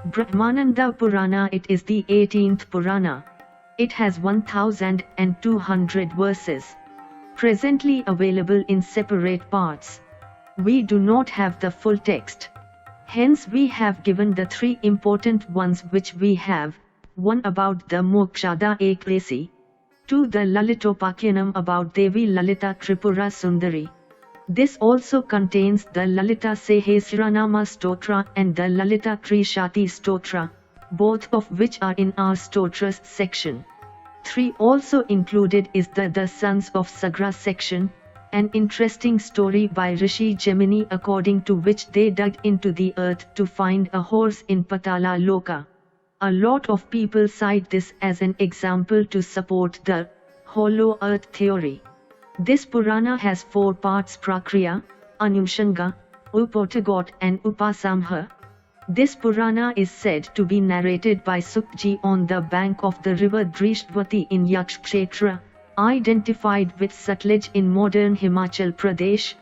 Brahmanda Purana. It is the 18th Purana. It has 1200 verses. Presently available in separate parts. We do not have the full text. Hence we have given the three important ones which we have, one about the Mokshada Ekdasi, two the Lalitopakyanam about Devi Lalita Tripura Sundari. This also contains the Lalita Sahasranama Stotra and the Lalita Trishati Stotra, both of which are in our Stotras section. 3 also included is the Sons of Sagra section, an interesting story by Rishi Gemini according to which they dug into the earth to find a horse in Patala Loka. A lot of people cite this as an example to support the hollow earth theory. This Purana has 4 parts: Prakriya, Anushanga, Upotagot and Upasamha. This Purana is said to be narrated by Sukji on the bank of the river Drishtwati in Yakshetra, identified with Sutlej in modern Himachal Pradesh.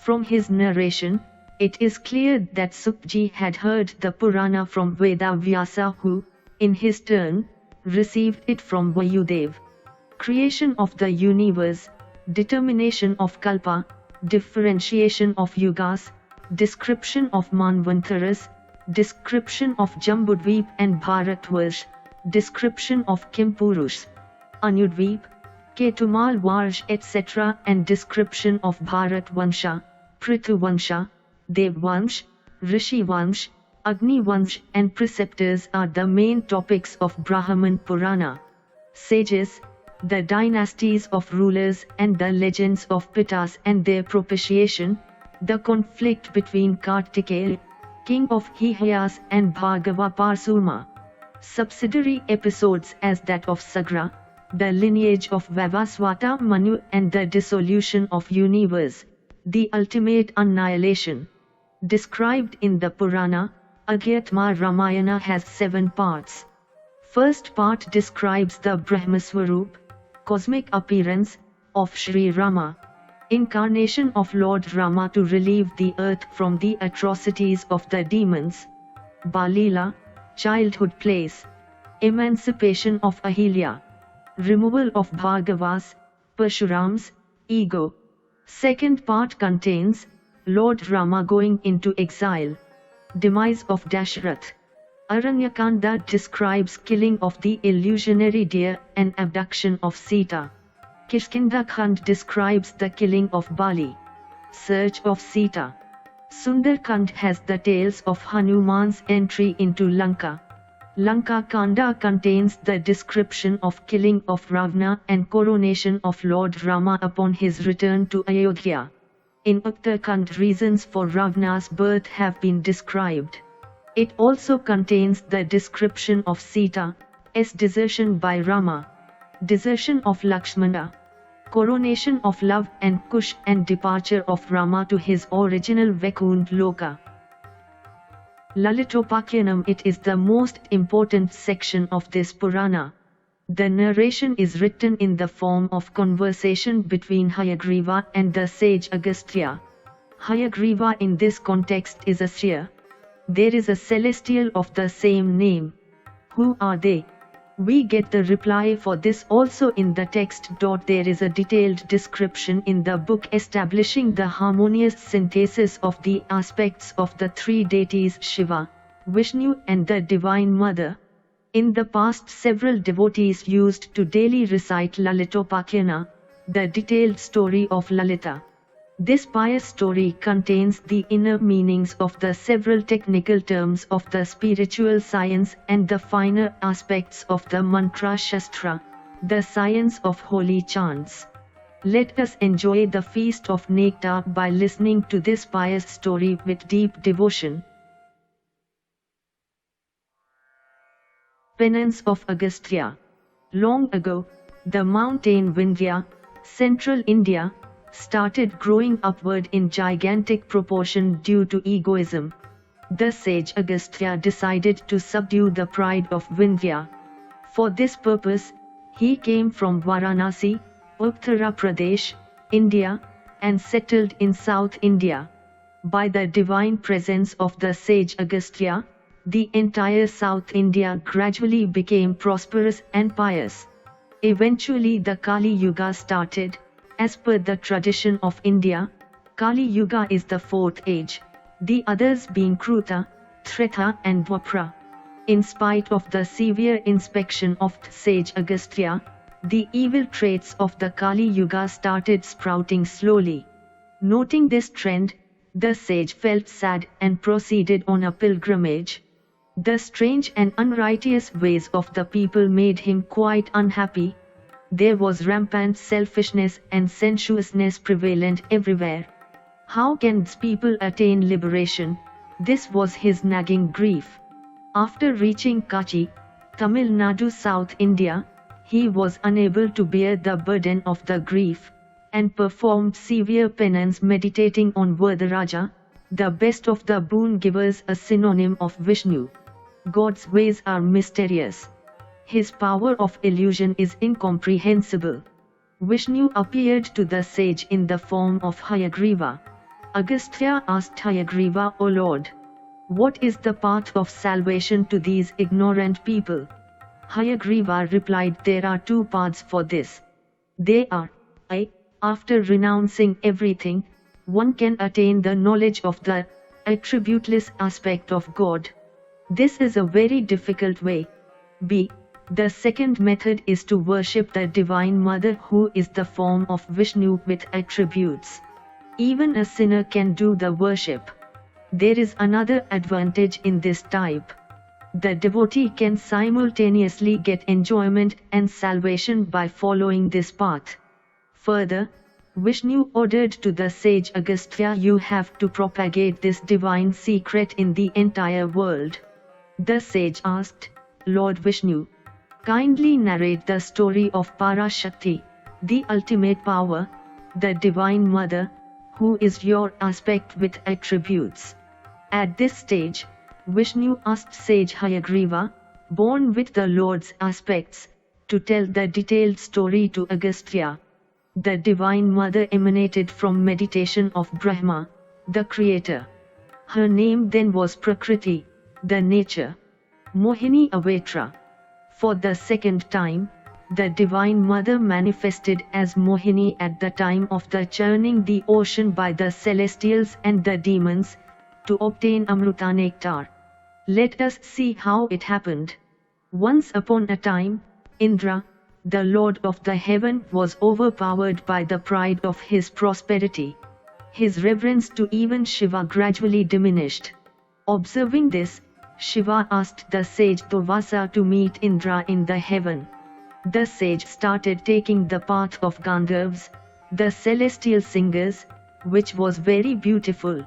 From his narration, it is clear that Sukji had heard the Purana from Veda Vyasa, who, in his turn, received it from Vayudev. Creation of the universe, determination of Kalpa, differentiation of Yugas, description of Manvantaras, description of Jambudvip and Bharatvarsh, description of Kimpurush, Anudvip, Ketumal Varsh etc. and description of Bharatvansha, Prithuvansha, Devvansh, Rishivansh, Agnivansh and preceptors are the main topics of Brahmanda Purana. Sages, the dynasties of rulers and the legends of Pitas and their propitiation, the conflict between Kartikeya, king of Hihyas and Bhargava Parsuma. Subsidiary episodes as that of Sagra, the lineage of Vavaswata Manu and the dissolution of universe, the ultimate annihilation. Described in the Purana, Adhyatma Ramayana has 7 parts. First part describes the Brahmaswarup, cosmic appearance, of Sri Rama. Incarnation of Lord Rama to relieve the earth from the atrocities of the demons. Balila, childhood plays. Emancipation of Ahilya. Removal of Bhargavas, Parshuram's, ego. Second part contains Lord Rama going into exile. Demise of Dashrath. Aranyakanda describes killing of the illusionary deer and abduction of Sita. Kishkindakhand describes the killing of Bali. Search of Sita. Sundarkand has the tales of Hanuman's entry into Lanka. Lanka Kanda contains the description of killing of Ravana and coronation of Lord Rama upon his return to Ayodhya. In Uttarkand, reasons for Ravana's birth have been described. It also contains the description of Sita's desertion by Rama, desertion of Lakshmana, coronation of love and Kush and departure of Rama to his original Vaikunth Loka. Lalitopakyanam. It is the most important section of this Purana. The narration is written in the form of conversation between Hayagriva and the sage Agastya. Hayagriva in this context is a seer. There is a celestial of the same name. Who are they? We get the reply for this also in the text. There is a detailed description in the book establishing the harmonious synthesis of the aspects of the 3 deities Shiva, Vishnu and the Divine Mother. In the past, several devotees used to daily recite Lalitopakyana, the detailed story of Lalita. This pious story contains the inner meanings of the several technical terms of the spiritual science and the finer aspects of the mantra shastra, the science of holy chants. Let us enjoy the feast of nectar by listening to this pious story with deep devotion. Penance of Agastya. Long ago, the mountain Vindhya, central India, started growing upward in gigantic proportion due to egoism. The sage Agastya decided to subdue the pride of Vindhya. For this purpose, he came from Varanasi, Uttara Pradesh, India, and settled in South India. By the divine presence of the sage Agastya, the entire South India gradually became prosperous and pious. Eventually the Kali Yuga started. As per the tradition of India, Kali Yuga is the fourth age, the others being Kruta, Treta and Dwapara. In spite of the severe inspection of sage Agastya, the evil traits of the Kali Yuga started sprouting slowly. Noting this trend, the sage felt sad and proceeded on a pilgrimage. The strange and unrighteous ways of the people made him quite unhappy. There was rampant selfishness and sensuousness prevalent everywhere. How can these people attain liberation? This was his nagging grief. After reaching Kachi, Tamil Nadu, South India, he was unable to bear the burden of the grief, and performed severe penance meditating on Vardaraja, the best of the boon givers, a synonym of Vishnu. God's ways are mysterious. His power of illusion is incomprehensible. Vishnu appeared to the sage in the form of Hayagriva. Agastya asked Hayagriva, "O Lord, what is the path of salvation to these ignorant people?" Hayagriva replied, "There are two paths for this. They are, I, after renouncing everything, one can attain the knowledge of the attributeless aspect of God. This is a very difficult way. B. The second method is to worship the Divine Mother, who is the form of Vishnu with attributes. Even a sinner can do the worship. There is another advantage in this type. The devotee can simultaneously get enjoyment and salvation by following this path. Further, Vishnu ordered to the sage Agastya, you have to propagate this divine secret in the entire world." The sage asked, "Lord Vishnu, kindly narrate the story of Parashakti, the ultimate power, the Divine Mother, who is your aspect with attributes." At this stage, Vishnu asked sage Hayagriva, born with the Lord's aspects, to tell the detailed story to Agastya. The Divine Mother emanated from meditation of Brahma, the Creator. Her name then was Prakriti, the nature. Mohini Avetra. For the second time, the Divine Mother manifested as Mohini at the time of the churning the ocean by the celestials and the demons, to obtain Amruta nectar. Let us see how it happened. Once upon a time, Indra, the Lord of the heaven, was overpowered by the pride of his prosperity. His reverence to even Shiva gradually diminished. Observing this, Shiva asked the sage Vyasa to meet Indra in the heaven. The sage started taking the path of Gandharvas, the celestial singers, which was very beautiful.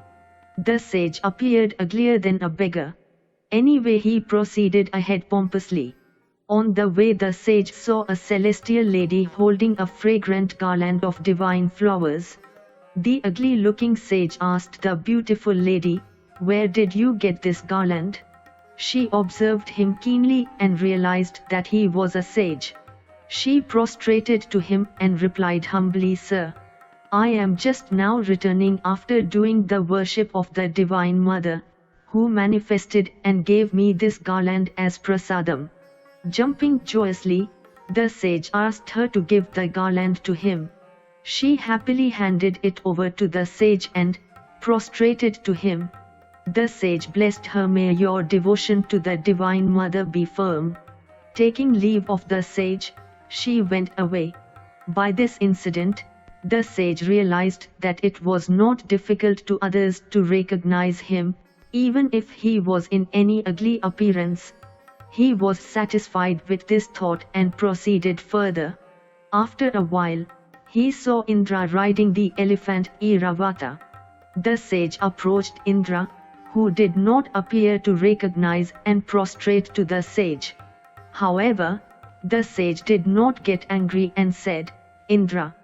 The sage appeared uglier than a beggar. Anyway, he proceeded ahead pompously. On the way, the sage saw a celestial lady holding a fragrant garland of divine flowers. The ugly-looking sage asked the beautiful lady, "Where did you get this garland?" She observed him keenly and realized that he was a sage. She prostrated to him and replied humbly, "Sir, I am just now returning after doing the worship of the Divine Mother, who manifested and gave me this garland as prasadam." Jumping joyously, the sage asked her to give the garland to him. She happily handed it over to the sage and prostrated to him. The sage blessed her, "May your devotion to the Divine Mother be firm." Taking leave of the sage, she went away. By this incident, the sage realized that it was not difficult to others to recognize him, even if he was in any ugly appearance. He was satisfied with this thought and proceeded further. After a while, he saw Indra riding the elephant Iravata. The sage approached Indra, who did not appear to recognize and prostrate to the sage. However, the sage did not get angry and said, "Indra,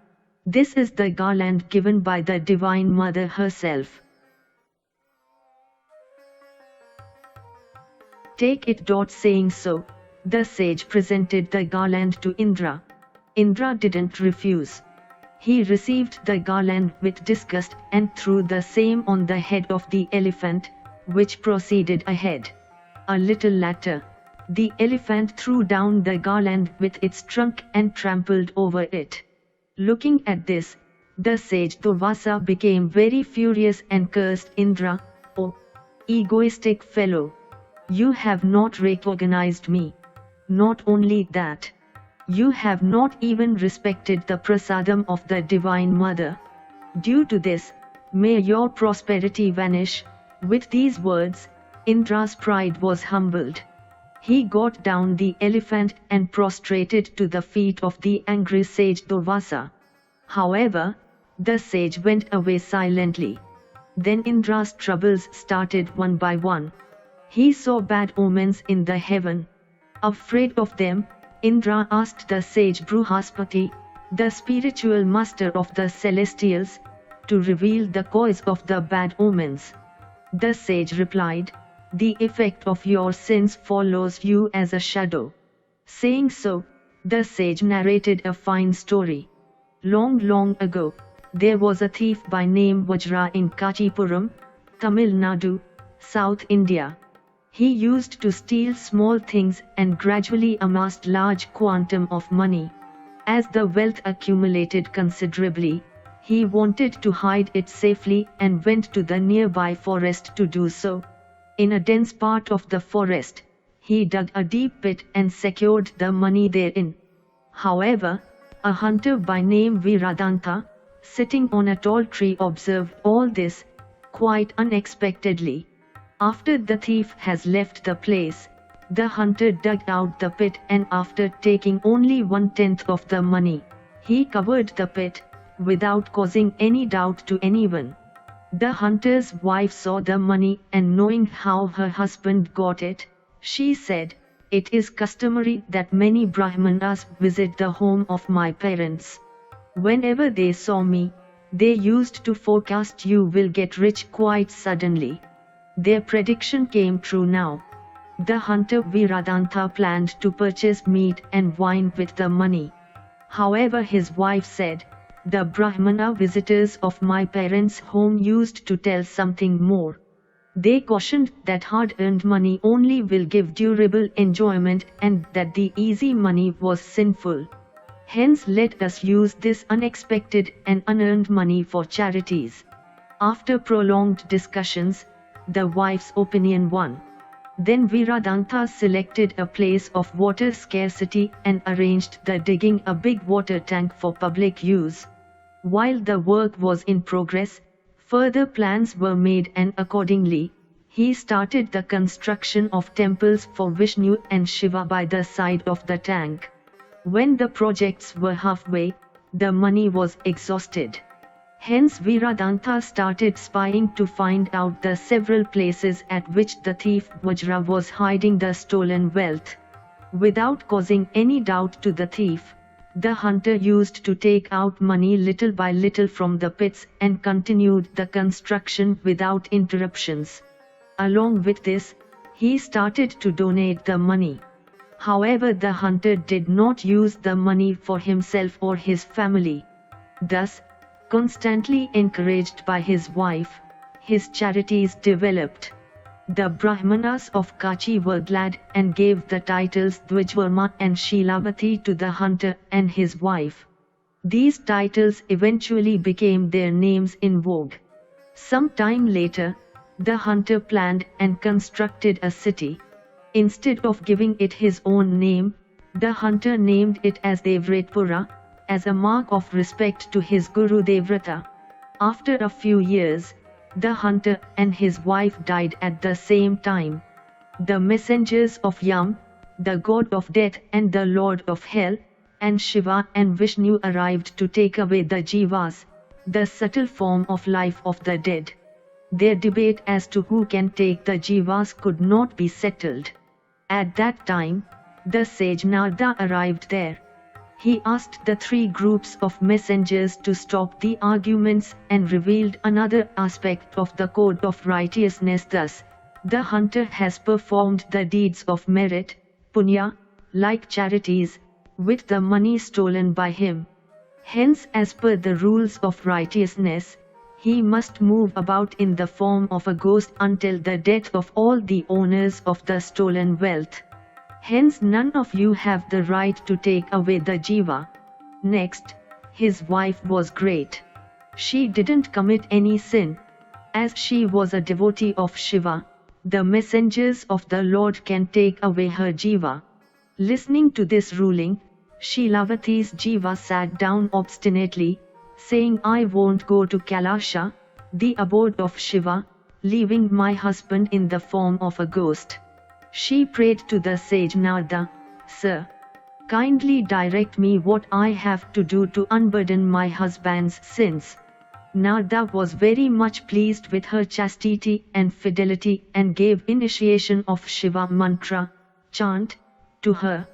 this is the garland given by the Divine Mother herself. Take it." Saying so, the sage presented the garland to Indra. Indra didn't refuse. He received the garland with disgust and threw the same on the head of the elephant, which proceeded ahead. A little later, the elephant threw down the garland with its trunk and trampled over it. Looking at this, the sage Vyasa became very furious and cursed Indra, "Oh, egoistic fellow! You have not recognized me. Not only that, you have not even respected the prasadam of the Divine Mother. Due to this, may your prosperity vanish." With these words, Indra's pride was humbled. He got down the elephant and prostrated to the feet of the angry sage Vyasa. However, the sage went away silently. Then Indra's troubles started one by one. He saw bad omens in the heaven. Afraid of them, Indra asked the sage Brihaspati, the spiritual master of the celestials, to reveal the cause of the bad omens. The sage replied, "The effect of your sins follows you as a shadow." Saying so, the sage narrated a fine story. Long ago, there was a thief by name Vajra in Kanchipuram, Tamil Nadu, South India. He used to steal small things and gradually amassed large quantum of money. As the wealth accumulated considerably, he wanted to hide it safely and went to the nearby forest to do so. In a dense part of the forest, he dug a deep pit and secured the money therein. However, a hunter by name Viradanta, sitting on a tall tree, observed all this, quite unexpectedly. After the thief has left the place, the hunter dug out the pit and after taking only 1/10 of the money, he covered the pit, without causing any doubt to anyone. The hunter's wife saw the money and knowing how her husband got it, she said, "It is customary that many Brahmanas visit the home of my parents. Whenever they saw me, they used to forecast you will get rich quite suddenly. Their prediction came true now." The hunter Viradanta planned to purchase meat and wine with the money. However, his wife said, "The Brahmana visitors of my parents' home used to tell something more. They cautioned that hard-earned money only will give durable enjoyment and that the easy money was sinful. Hence let us use this unexpected and unearned money for charities." After prolonged discussions, the wife's opinion won. Then Viradanta selected a place of water scarcity and arranged the digging a big water tank for public use. While the work was in progress, further plans were made and accordingly, he started the construction of temples for Vishnu and Shiva by the side of the tank. When the projects were halfway, the money was exhausted. Hence Viradanta started spying to find out the several places at which the thief Vajra was hiding the stolen wealth. Without causing any doubt to the thief, the hunter used to take out money little by little from the pits and continued the construction without interruptions. Along with this, he started to donate the money. However, the hunter did not use the money for himself or his family. Thus, constantly encouraged by his wife, his charities developed. The Brahmanas of Kachi were glad and gave the titles Dwijvarma and Shilavati to the hunter and his wife. These titles eventually became their names in vogue. Some time later, the hunter planned and constructed a city. Instead of giving it his own name, the hunter named it as Devratpura, as a mark of respect to his guru Devrata. After a few years, the hunter and his wife died at the same time. The messengers of Yam, the god of death and the lord of hell, and Shiva and Vishnu arrived to take away the jivas, the subtle form of life of the dead. Their debate as to who can take the jivas could not be settled. At that time, the sage Narada arrived there. He asked the three groups of messengers to stop the arguments and revealed another aspect of the code of righteousness. Thus, the hunter has performed the deeds of merit, punya, like charities, with the money stolen by him. Hence, as per the rules of righteousness, he must move about in the form of a ghost until the death of all the owners of the stolen wealth. Hence none of you have the right to take away the jiva. Next, his wife was great. She didn't commit any sin. As she was a devotee of Shiva, the messengers of the Lord can take away her jiva. Listening to this ruling, Shilavati's jiva sat down obstinately, saying, I won't go to Kailasha, the abode of Shiva, leaving my husband in the form of a ghost. She prayed to the sage Narada, Sir, kindly direct me what I have to do to unburden my husband's sins. Narada was very much pleased with her chastity and fidelity and gave initiation of Shiva mantra, chant, to her.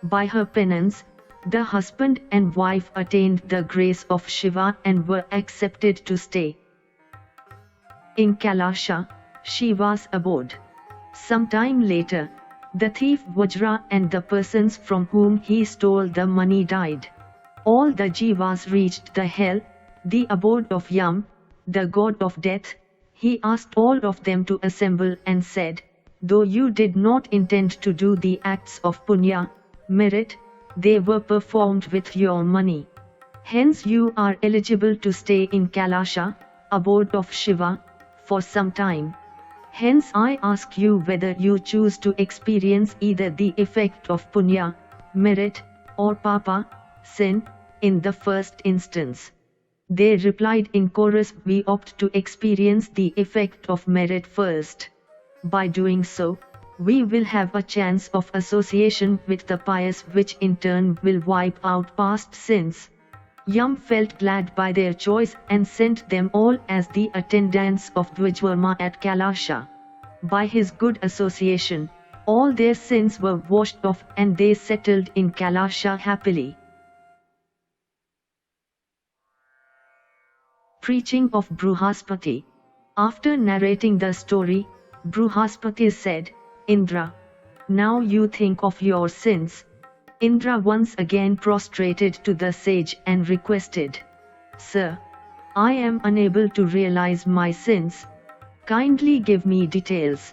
By her penance, the husband and wife attained the grace of Shiva and were accepted to stay in Kailasha, Shiva's abode. Some time later, the thief Vajra and the persons from whom he stole the money died. All the jivas reached the hell, the abode of Yam, the god of death. He asked all of them to assemble and said, though you did not intend to do the acts of punya, merit, they were performed with your money. Hence you are eligible to stay in Kailasha, abode of Shiva, for some time. Hence I ask you whether you choose to experience either the effect of punya, merit, or papa, sin, in the first instance. They replied in chorus, we opt to experience the effect of merit first. By doing so, we will have a chance of association with the pious, which in turn will wipe out past sins. Yam felt glad by their choice and sent them all as the attendants of Dvijvarma at Kailasha. By his good association, all their sins were washed off and they settled in Kailasha happily. Preaching of Bruhaspati. After narrating the story, Bruhaspati said, Indra, now you think of your sins. Indra once again prostrated to the sage and requested, Sir, I am unable to realize my sins. Kindly give me details.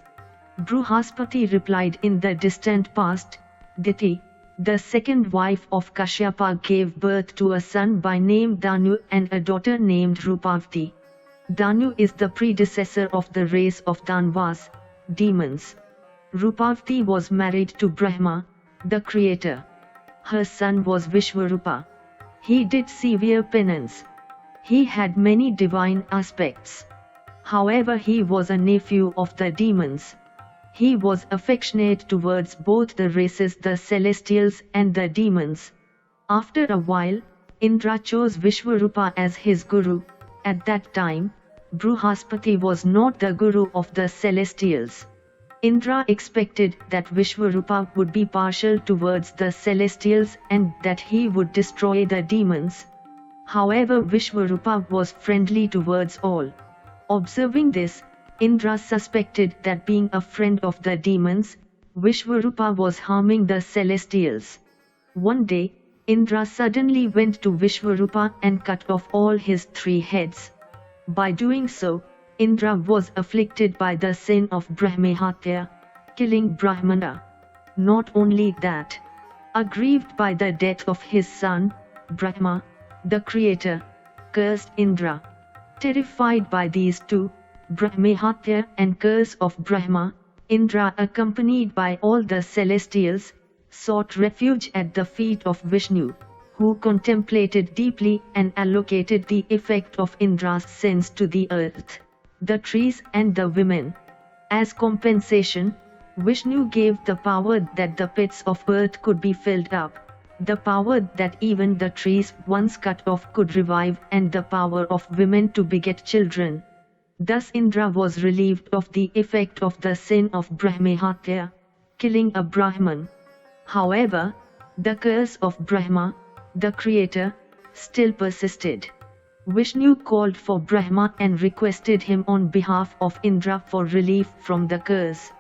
Bruhaspati replied, in the distant past, Diti, the second wife of Kashyapa, gave birth to a son by name Danu and a daughter named Rupavati. Danu is the predecessor of the race of Danvas, demons. Rupavati was married to Brahma, the creator. Her son was Vishwarupa. He did severe penance. He had many divine aspects. However, he was a nephew of the demons. He was affectionate towards both the races, the celestials and the demons. After a while, Indra chose Vishwarupa as his guru. At that time, Bruhaspati was not the guru of the celestials. Indra expected that Vishwarupa would be partial towards the celestials and that he would destroy the demons. However, Vishwarupa was friendly towards all. Observing this, Indra suspected that being a friend of the demons, Vishwarupa was harming the celestials. One day, Indra suddenly went to Vishwarupa and cut off all his 3 heads. By doing so, Indra was afflicted by the sin of Brahmahatya, killing Brahmanda. Not only that, aggrieved by the death of his son, Brahma, the creator, cursed Indra. Terrified by these two, Brahmahatya and curse of Brahma, Indra, accompanied by all the celestials, sought refuge at the feet of Vishnu, who contemplated deeply and allocated the effect of Indra's sins to the earth, the trees and the women. As compensation, Vishnu gave the power that the pits of earth could be filled up, the power that even the trees once cut off could revive, and the power of women to beget children. Thus Indra was relieved of the effect of the sin of Brahmahatya, killing a Brahman. However, the curse of Brahma, the creator, still persisted. Vishnu called for Brahma and requested him on behalf of Indra for relief from the curse.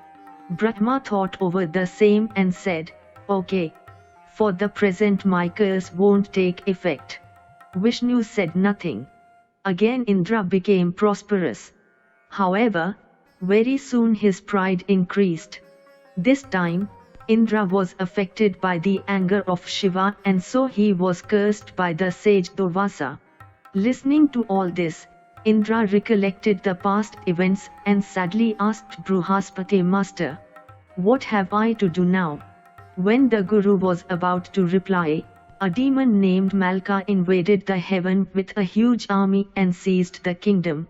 Brahma thought over the same and said, Okay, For the present my curse won't take effect." Vishnu said nothing. Again Indra became prosperous. However, very soon his pride increased. This time, Indra was affected by the anger of Shiva, and so he was cursed by the sage Vyasa. Listening to all this, Indra recollected the past events and sadly asked Brihaspati, "Master, what have I to do now?" When the Guru was about to reply, a demon named Malka invaded the heaven with a huge army and seized the kingdom.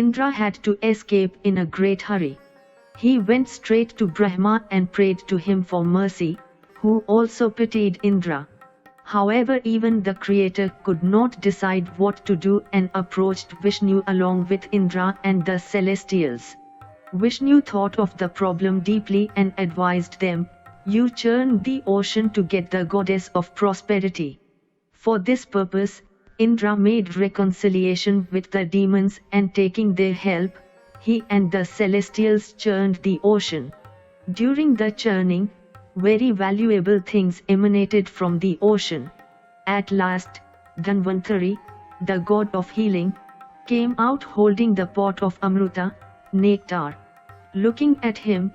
Indra had to escape in a great hurry. He went straight to Brahma and prayed to him for mercy, who also pitied Indra. However, even the creator could not decide what to do and approached Vishnu along with Indra and the celestials. Vishnu thought of the problem deeply and advised them, "You churn the ocean to get the goddess of prosperity." For this purpose, Indra made reconciliation with the demons, and taking their help, he and the celestials churned the ocean. During the churning, very valuable things emanated from the ocean. At last, Dhanvantari, the god of healing, came out holding the pot of Amrita, nectar. Looking at him,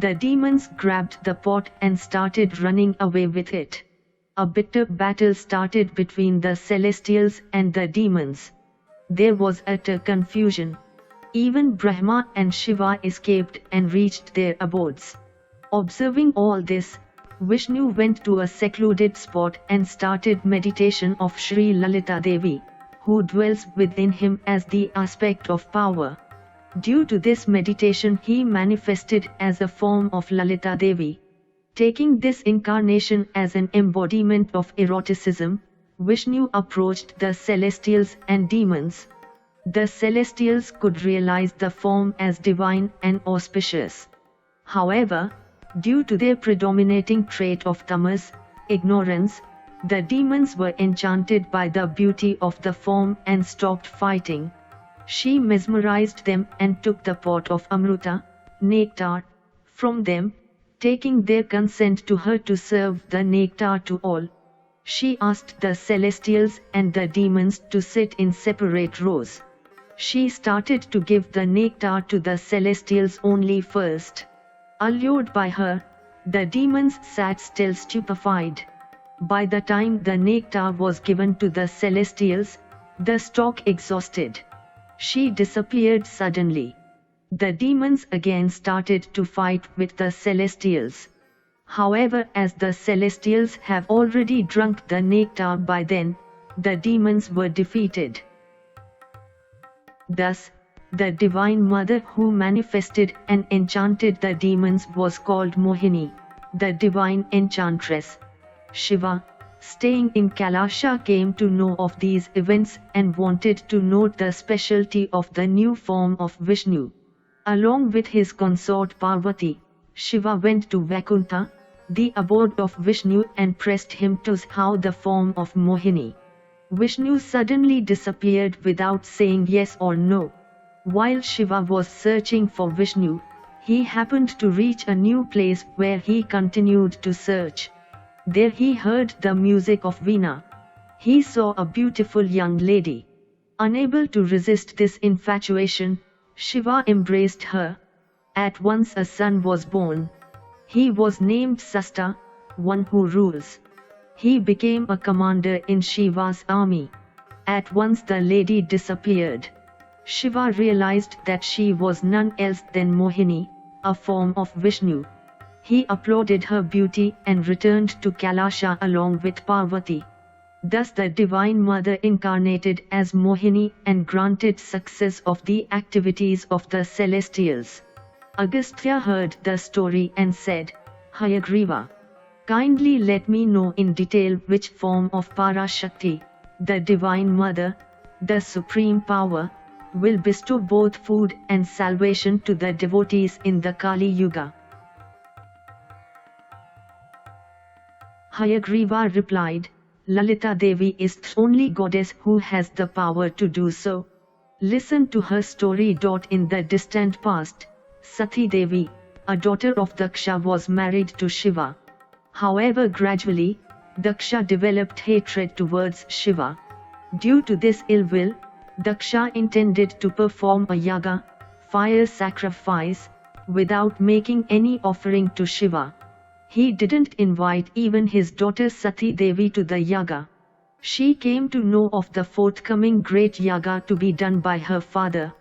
the demons grabbed the pot and started running away with it. A bitter battle started between the celestials and the demons. There was utter confusion. Even Brahma and Shiva escaped and reached their abodes. Observing all this, Vishnu went to a secluded spot and started meditation of Sri Lalita Devi, who dwells within him as the aspect of power. Due to this meditation, he manifested as a form of Lalita Devi. Taking this incarnation as an embodiment of eroticism, Vishnu approached the celestials and demons. The celestials could realize the form as divine and auspicious. However, due to their predominating trait of tamas, ignorance, the demons were enchanted by the beauty of the form and stopped fighting. She mesmerized them and took the pot of Amrita, nectar, from them, taking their consent to her to serve the nectar to all. She asked the celestials and the demons to sit in separate rows. She started to give the nectar to the celestials only first. Allured by her, the demons sat still stupefied. By the time the nectar was given to the celestials, the stock exhausted. She disappeared suddenly. The demons again started to fight with the celestials. However, as the celestials have already drunk the nectar by then, the demons were defeated. Thus, the Divine Mother who manifested and enchanted the demons was called Mohini, the divine enchantress. Shiva, staying in Kailasha, came to know of these events and wanted to note the specialty of the new form of Vishnu. Along with his consort Parvati, Shiva went to Vaikuntha, the abode of Vishnu, and pressed him to how the form of Mohini. Vishnu suddenly disappeared without saying yes or no. While Shiva was searching for Vishnu, he happened to reach a new place where he continued to search. There he heard the music of Veena. He saw a beautiful young lady. Unable to resist this infatuation, Shiva embraced her. At once a son was born. He was named Sasta, one who rules. He became a commander in Shiva's army. At once the lady disappeared. Shiva realized that she was none else than Mohini, a form of Vishnu. He applauded her beauty and returned to Kailasha along with Parvati. Thus the Divine Mother incarnated as Mohini and granted success of the activities of the celestials. Agastya heard the story and said, "Hayagriva, kindly let me know in detail which form of Parashakti, the Divine Mother, the Supreme Power, will bestow both food and salvation to the devotees in the Kali Yuga." Hayagriva replied, "Lalita Devi is the only goddess who has the power to do so. Listen to her story. In the distant past, Sati Devi, a daughter of Daksha, was married to Shiva. However, gradually, Daksha developed hatred towards Shiva. Due to this ill will, Daksha intended to perform a yaga, fire sacrifice, without making any offering to Shiva. He didn't invite even his daughter Sati Devi to the yaga. She came to know of the forthcoming great yaga to be done by her father.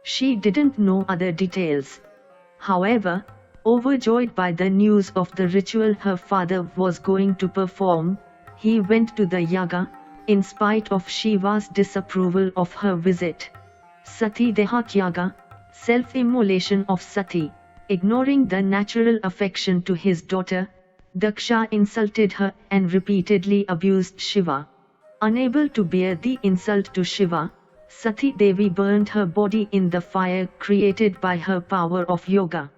She didn't know other details. However, overjoyed by the news of the ritual her father was going to perform, he went to the yaga, in spite of Shiva's disapproval of her visit. Sati Dehat Yaga, self-immolation of Sati. Ignoring the natural affection to his daughter, Daksha insulted her and repeatedly abused Shiva. Unable to bear the insult to Shiva, Sati Devi burned her body in the fire created by her power of yoga.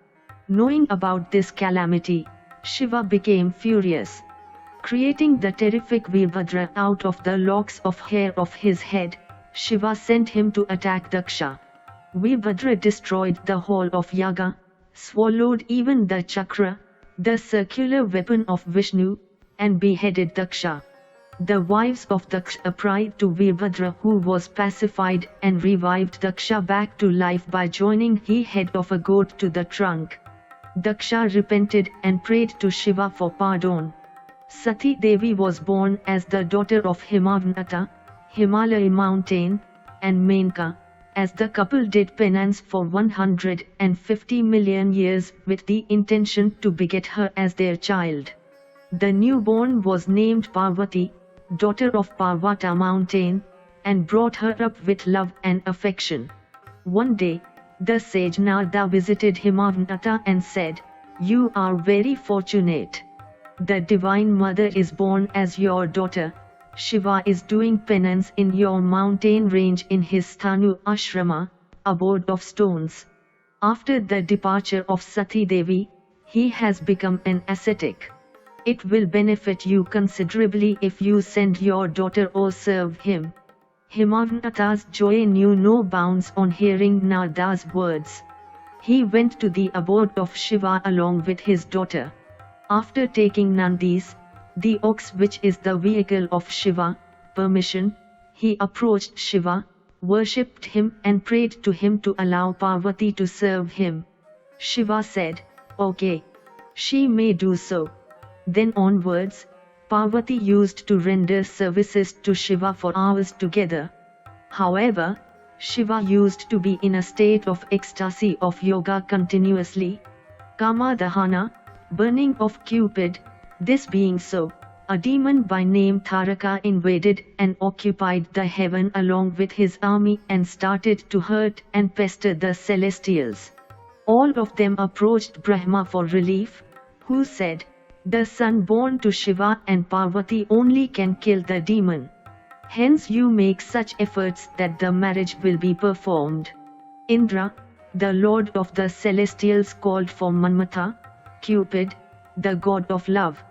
Knowing about this calamity, Shiva became furious. Creating the terrific Virabhadra out of the locks of hair of his head, Shiva sent him to attack Daksha. Virabhadra destroyed the whole of yaga, swallowed even the chakra, the circular weapon of Vishnu, and beheaded Daksha. The wives of Daksha prayed to Virabhadra, who was pacified and revived Daksha back to life by joining the head of a goat to the trunk. Daksha repented and prayed to Shiva for pardon. Sati Devi was born as the daughter of Himavanata, Himalaya mountain, and Menka, as the couple did penance for 150 million years with the intention to beget her as their child. The newborn was named Parvati, daughter of Parvata mountain, and brought her up with love and affection. One day, the sage Narada visited Himavanata and said, "You are very fortunate. The Divine Mother is born as your daughter. Shiva is doing penance in your mountain range in his Sthanu Ashrama, abode of stones. After the departure of Sati Devi, he has become an ascetic. It will benefit you considerably if you send your daughter or serve him." Himavanata's joy knew no bounds on hearing Narada's words. He went to the abode of Shiva along with his daughter. After taking Nandi's, the ox which is the vehicle of Shiva, permission, he approached Shiva, worshipped him and prayed to him to allow Parvati to serve him. Shiva said, "Okay. She may do so." Then onwards, Parvati used to render services to Shiva for hours together. However, Shiva used to be in a state of ecstasy of yoga continuously. Kama Dahana, burning of Cupid. This being so, a demon by name Taraka invaded and occupied the heaven along with his army and started to hurt and pester the celestials. All of them approached Brahma for relief, who said, "The son born to Shiva and Parvati only can kill the demon. Hence you make such efforts that the marriage will be performed." Indra, the lord of the celestials, called for Manmatha, Cupid, the god of love.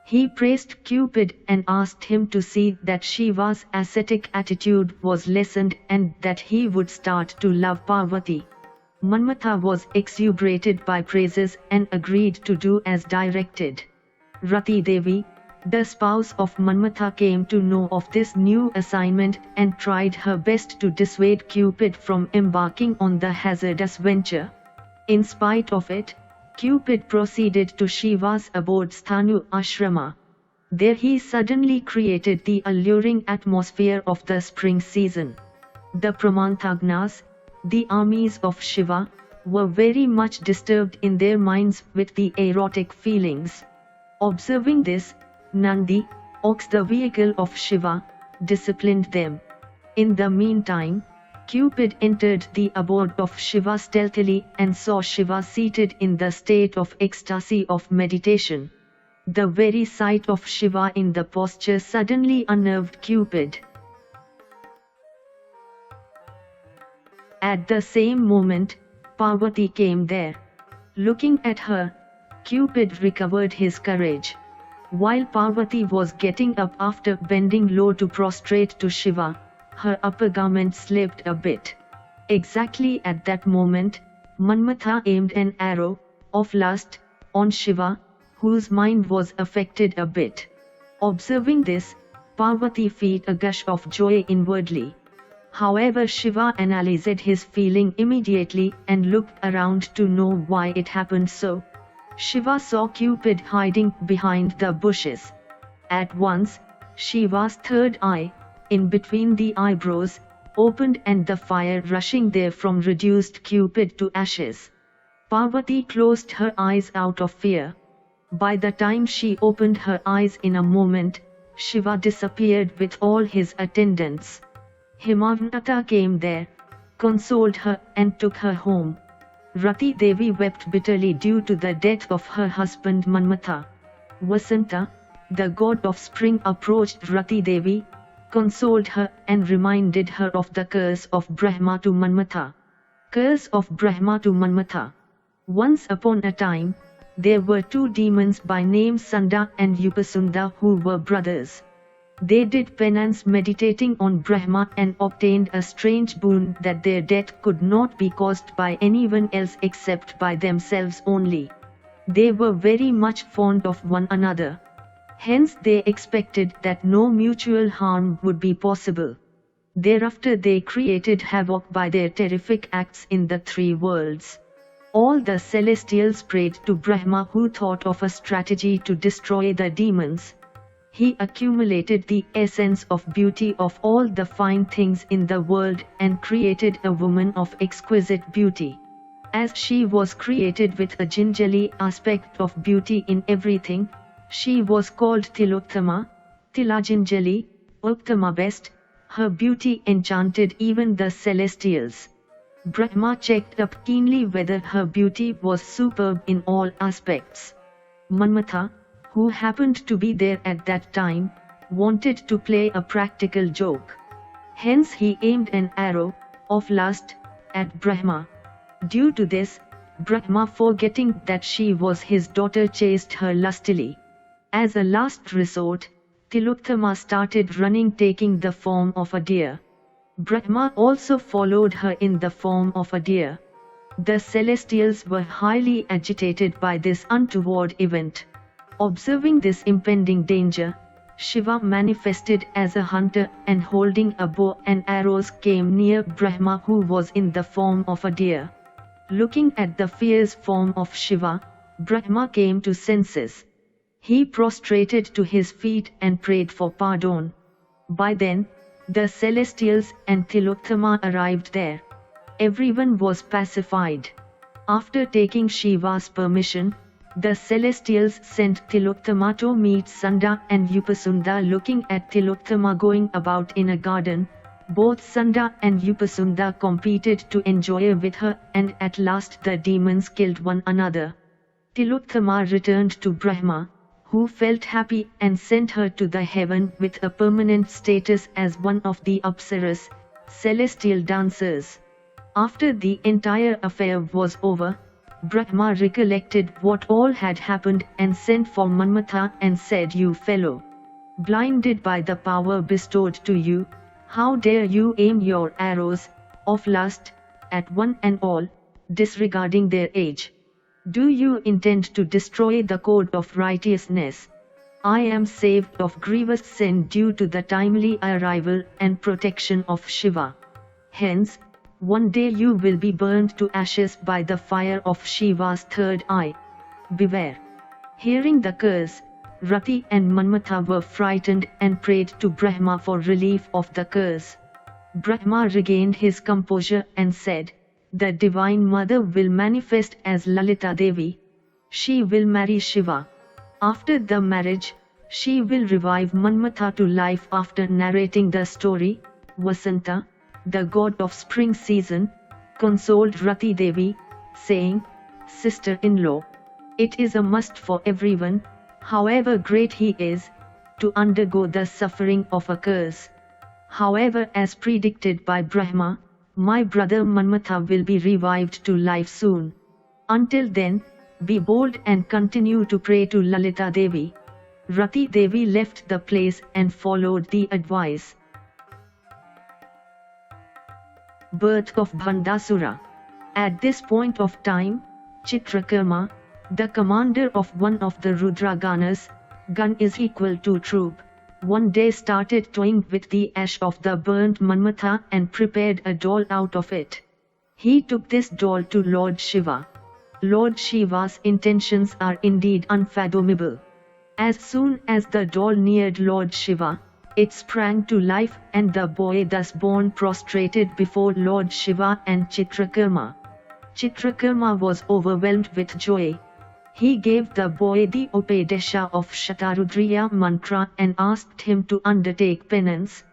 He praised Cupid and asked him to see that Shiva's ascetic attitude was lessened and that he would start to love Parvati. Manmatha was exuberated by praises and agreed to do as directed. Rati Devi, the spouse of Manmatha, came to know of this new assignment and tried her best to dissuade Cupid from embarking on the hazardous venture. In spite of it, Cupid proceeded to Shiva's abode Sthanu Ashrama. There he suddenly created the alluring atmosphere of the spring season. The Pramantagnas, the armies of Shiva, were very much disturbed in their minds with the erotic feelings. Observing this, Nandi, ox the vehicle of Shiva, disciplined them. In the meantime, Cupid entered the abode of Shiva stealthily and saw Shiva seated in the state of ecstasy of meditation. The very sight of Shiva in the posture suddenly unnerved Cupid. At the same moment, Parvati came there. Looking at her, Cupid recovered his courage. While Parvati was getting up after bending low to prostrate to Shiva, her upper garment slipped a bit. Exactly at that moment, Manmatha aimed an arrow of lust on Shiva, whose mind was affected a bit. Observing this, Parvati felt a gush of joy inwardly. However, Shiva analyzed his feeling immediately and looked around to know why it happened so. Shiva saw Cupid hiding behind the bushes. At once, Shiva's third eye, in between the eyebrows, opened and the fire rushing therefrom reduced Cupid to ashes. Parvati closed her eyes out of fear. By the time she opened her eyes in a moment, Shiva disappeared with all his attendants. Himavanta came there, consoled her and took her home. Rati Devi wept bitterly due to the death of her husband Manmatha. Vasanta, the god of spring, approached Rati Devi, consoled her and reminded her of the curse of Brahma to Manmatha. Curse of Brahma to Manmatha. Once upon a time, there were two demons by name Sanda and Upasunda who were brothers. They did penance meditating on Brahma and obtained a strange boon that their death could not be caused by anyone else except by themselves only. They were very much fond of one another. Hence they expected that no mutual harm would be possible. Thereafter they created havoc by their terrific acts in the three worlds. All the celestials prayed to Brahma, who thought of a strategy to destroy the demons. He accumulated the essence of beauty of all the fine things in the world and created a woman of exquisite beauty. As she was created with a gingerly aspect of beauty in everything, she was called Tilottama, Tilaginjali, Uttama best. Her beauty enchanted even the celestials. Brahma checked up keenly whether her beauty was superb in all aspects. Manmatha, who happened to be there at that time, wanted to play a practical joke. Hence he aimed an arrow, of lust, at Brahma. Due to this, Brahma, forgetting that she was his daughter, chased her lustily. As a last resort, Tilottama started running, taking the form of a deer. Brahma also followed her in the form of a deer. The celestials were highly agitated by this untoward event. Observing this impending danger, Shiva manifested as a hunter and holding a bow and arrows came near Brahma, who was in the form of a deer. Looking at the fierce form of Shiva, Brahma came to senses. He prostrated to his feet and prayed for pardon. By then, the celestials and Tilottama arrived there. Everyone was pacified. After taking Shiva's permission, the celestials sent Tilottama to meet Sanda and Upasunda. Looking at Tilottama going about in a garden, both Sanda and Upasunda competed to enjoy with her, and at last the demons killed one another. Tilottama returned to Brahma, who felt happy and sent her to the heaven with a permanent status as one of the Apsaras, celestial dancers. After the entire affair was over, Brahma recollected what all had happened and sent for Manmatha and said, "You fellow, blinded by the power bestowed to you, how dare you aim your arrows, of lust, at one and all, disregarding their age? Do you intend to destroy the code of righteousness? I am saved of grievous sin due to the timely arrival and protection of Shiva. Hence, one day you will be burned to ashes by the fire of Shiva's third eye. Beware." Hearing the curse, Rati and Manmatha were frightened and prayed to Brahma for relief of the curse. Brahma regained his composure and said, "The Divine Mother will manifest as Lalita Devi. She will marry Shiva. After the marriage, she will revive Manmatha to life." After narrating the story, Vasanta, the god of spring season, consoled Rati Devi, saying, "Sister-in-law, it is a must for everyone, however great he is, to undergo the suffering of a curse. However, as predicted by Brahma, my brother Manmatha will be revived to life soon. Until then, be bold and continue to pray to Lalita Devi." Rati Devi left the place and followed the advice. Birth of Bhandasura. At this point of time, Chitrakarma, the commander of one of the Rudraganas, gun is equal to troop, one day started toying with the ash of the burnt Manmatha and prepared a doll out of it. He took this doll to Lord Shiva. Lord Shiva's intentions are indeed unfathomable. As soon as the doll neared Lord Shiva, it sprang to life and the boy thus born prostrated before Lord Shiva and Chitrakarma. Chitrakarma was overwhelmed with joy. He gave the boy the Upadesha of Shatarudriya mantra and asked him to undertake penance.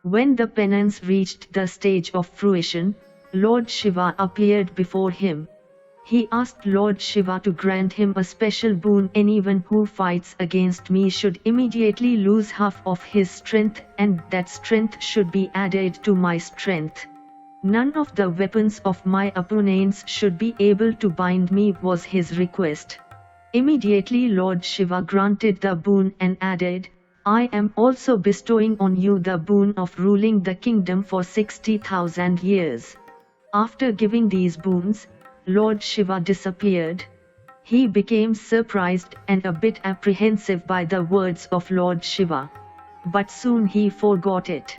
When the penance reached the stage of fruition, Lord Shiva appeared before him. He asked Lord Shiva to grant him a special boon. Anyone who fights against me should immediately lose half of his strength, and that strength should be added to my strength. None of the weapons of my opponents should be able to bind me, was his request. Immediately Lord Shiva granted the boon and added, I am also bestowing on you the boon of ruling the kingdom for 60,000 years. After giving these boons, Lord Shiva disappeared. He became surprised and a bit apprehensive by the words of Lord Shiva. But soon he forgot it.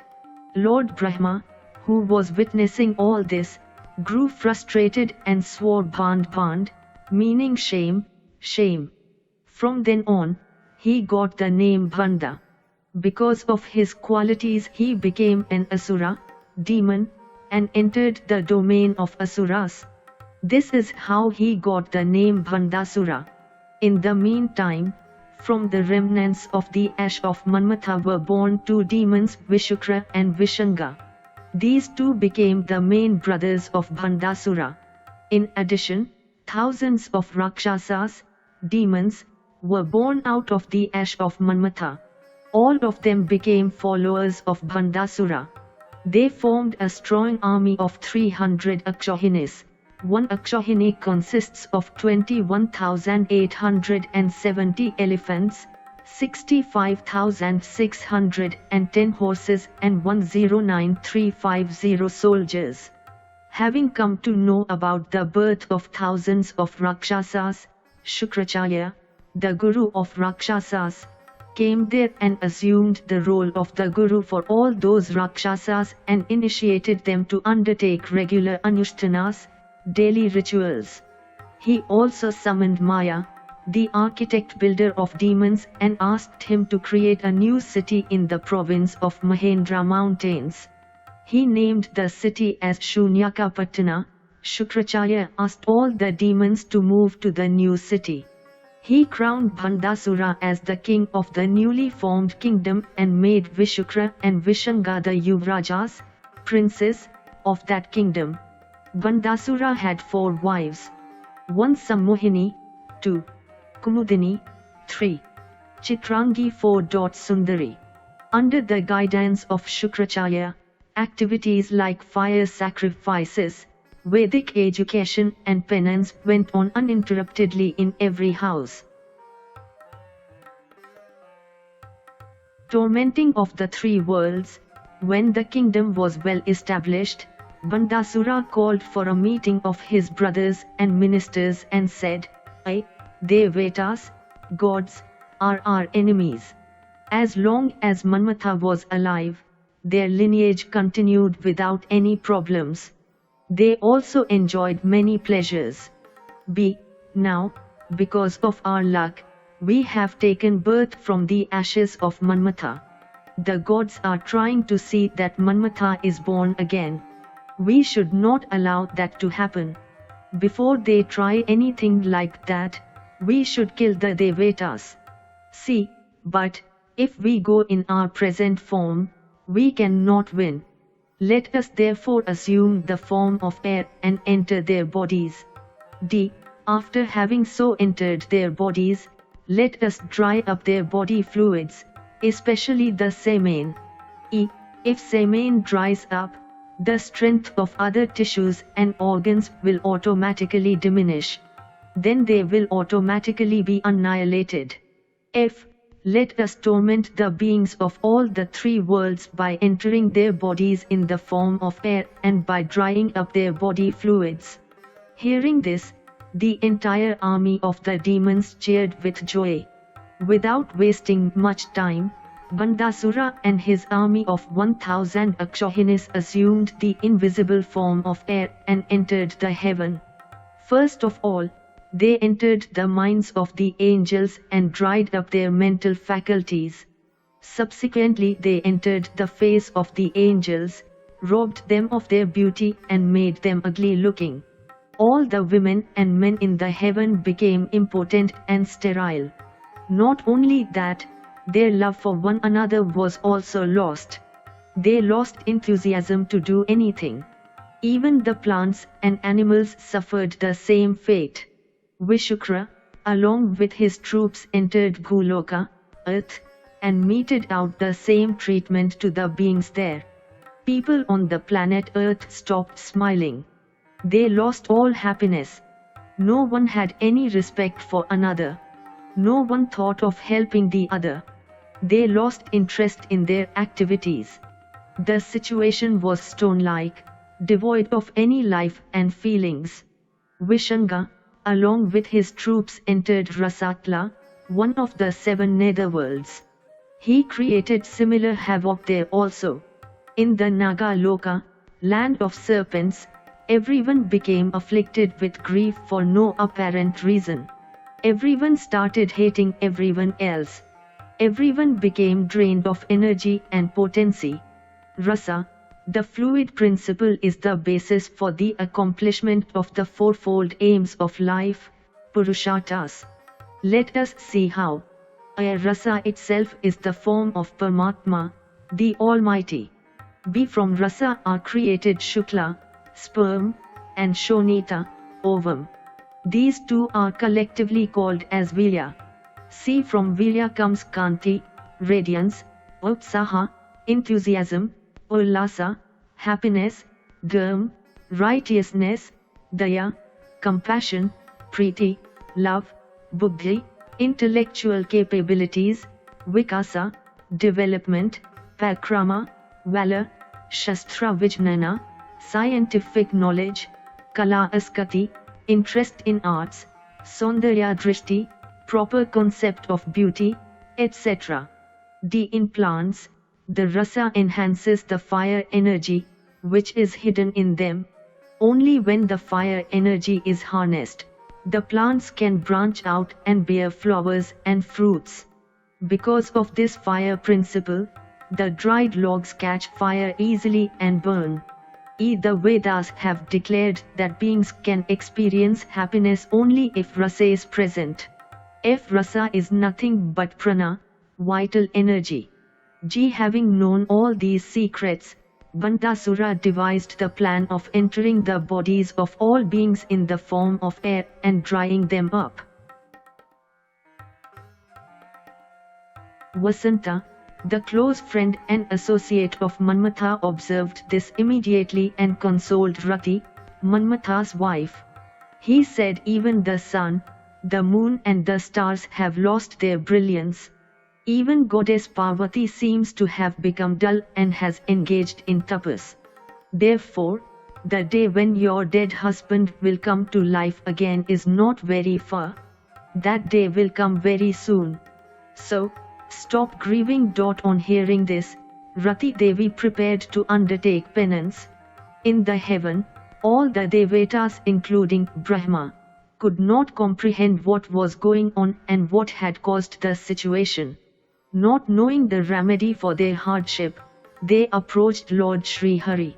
Lord Brahma, who was witnessing all this, grew frustrated and swore Band, meaning shame, shame. From then on, he got the name Banda. Because of his qualities he became an Asura, demon, and entered the domain of Asuras. This is how he got the name Bandasura. In the meantime, from the remnants of the ash of Manmatha were born two demons, Vishukra and Vishanga. These two became the main brothers of Bandasura. In addition, thousands of Rakshasas, demons, were born out of the ash of Manmatha. All of them became followers of Bandasura. They formed a strong army of 300 Akshahinis. One Akshahini consists of 21,870 elephants, 65,610 horses and 109,350 soldiers. Having come to know about the birth of thousands of Rakshasas, Shukracharya, the guru of Rakshasas, came there and assumed the role of the guru for all those Rakshasas and initiated them to undertake regular anushtanas, daily rituals. He also summoned Maya, the architect builder of demons, and asked him to create a new city in the province of Mahendra Mountains. He named the city as Shunyakapatana. Shukracharya asked all the demons to move to the new city. He crowned Bandasura as the king of the newly formed kingdom and made Vishukra and Vishanga the Yuvrajas, princes, of that kingdom. Bandasura had 4 wives. 1 Sammohini, 2 Kumudini, 3 Chitrangi, 4 Sundari. Under the guidance of Shukracharya, activities like fire sacrifices, Vedic education and penance went on uninterruptedly in every house. Tormenting of the 3 worlds. When the kingdom was well established, Bandasura called for a meeting of his brothers and ministers and said, Devatas, gods, are our enemies. As long as Manmatha was alive, their lineage continued without any problems. They also enjoyed many pleasures. Now, because of our luck, we have taken birth from the ashes of Manmatha. The gods are trying to see that Manmatha is born again. We should not allow that to happen. Before they try anything like that, we should kill the Devatas. See, but, if we go in our present form, we cannot win. Let us therefore assume the form of air and enter their bodies. After having so entered their bodies, let us dry up their body fluids, especially the semen. If semen dries up, the strength of other tissues and organs will automatically diminish. Then they will automatically be annihilated. Let us torment the beings of all the 3 worlds by entering their bodies in the form of air and by drying up their body fluids. Hearing this, the entire army of the demons cheered with joy. Without wasting much time, Bandasura and his army of 1000 Akshohinis assumed the invisible form of air and entered the heaven. First of all, they entered the minds of the angels and dried up their mental faculties. Subsequently they entered the face of the angels, robbed them of their beauty and made them ugly looking. All the women and men in the heaven became impotent and sterile. Not only that, their love for one another was also lost. They lost enthusiasm to do anything. Even the plants and animals suffered the same fate. Vishukra, along with his troops, entered Goloka, earth, and meted out the same treatment to the beings there. People on the planet Earth stopped smiling. They lost all happiness. No one had any respect for another. No one thought of helping the other. They lost interest in their activities. The situation was stone-like, devoid of any life and feelings. Vishanga, along with his troops, entered Rasatla, one of the 7 netherworlds. He created similar havoc there also. In the Naga Loka, land of serpents, everyone became afflicted with grief for no apparent reason. Everyone started hating everyone else. Everyone became drained of energy and potency. Rasa, the fluid principle, is the basis for the accomplishment of the fourfold aims of life, Purusharthas. Let us see how. Rasa itself is the form of Paramatma, the Almighty. From Rasa are created Shukla, sperm, and Shonita, ovum. These two are collectively called as Vilya. See, from Vilya comes Kanti, radiance, Utsaha, enthusiasm, Ullasa, happiness, Dharma, righteousness, Daya, compassion, Priti, love, Buddhi, intellectual capabilities, Vikasa, development, Pakrama, valor, Shastra Vijnana, scientific knowledge, Kala Askati, interest in arts, Saundarya Drishti, proper concept of beauty, etc. In plants, the rasa enhances the fire energy, which is hidden in them. Only when the fire energy is harnessed, the plants can branch out and bear flowers and fruits. Because of this fire principle, the dried logs catch fire easily and burn. The Vedas have declared that beings can experience happiness only if rasa is present. If rasa is nothing but prana, vital energy. Having known all these secrets, Bandasura devised the plan of entering the bodies of all beings in the form of air and drying them up. Vasanta, the close friend and associate of Manmatha, observed this immediately and consoled Rati, Manmatha's wife. He said, even the sun, the moon and the stars have lost their brilliance. Even goddess Parvati seems to have become dull and has engaged in tapas. Therefore, the day when your dead husband will come to life again is not very far. That day will come very soon. So, stop grieving. On hearing this, Rati Devi prepared to undertake penance. In the heaven, all the Devatas, including Brahma, could not comprehend what was going on and what had caused the situation. Not knowing the remedy for their hardship, they approached Lord Sri Hari.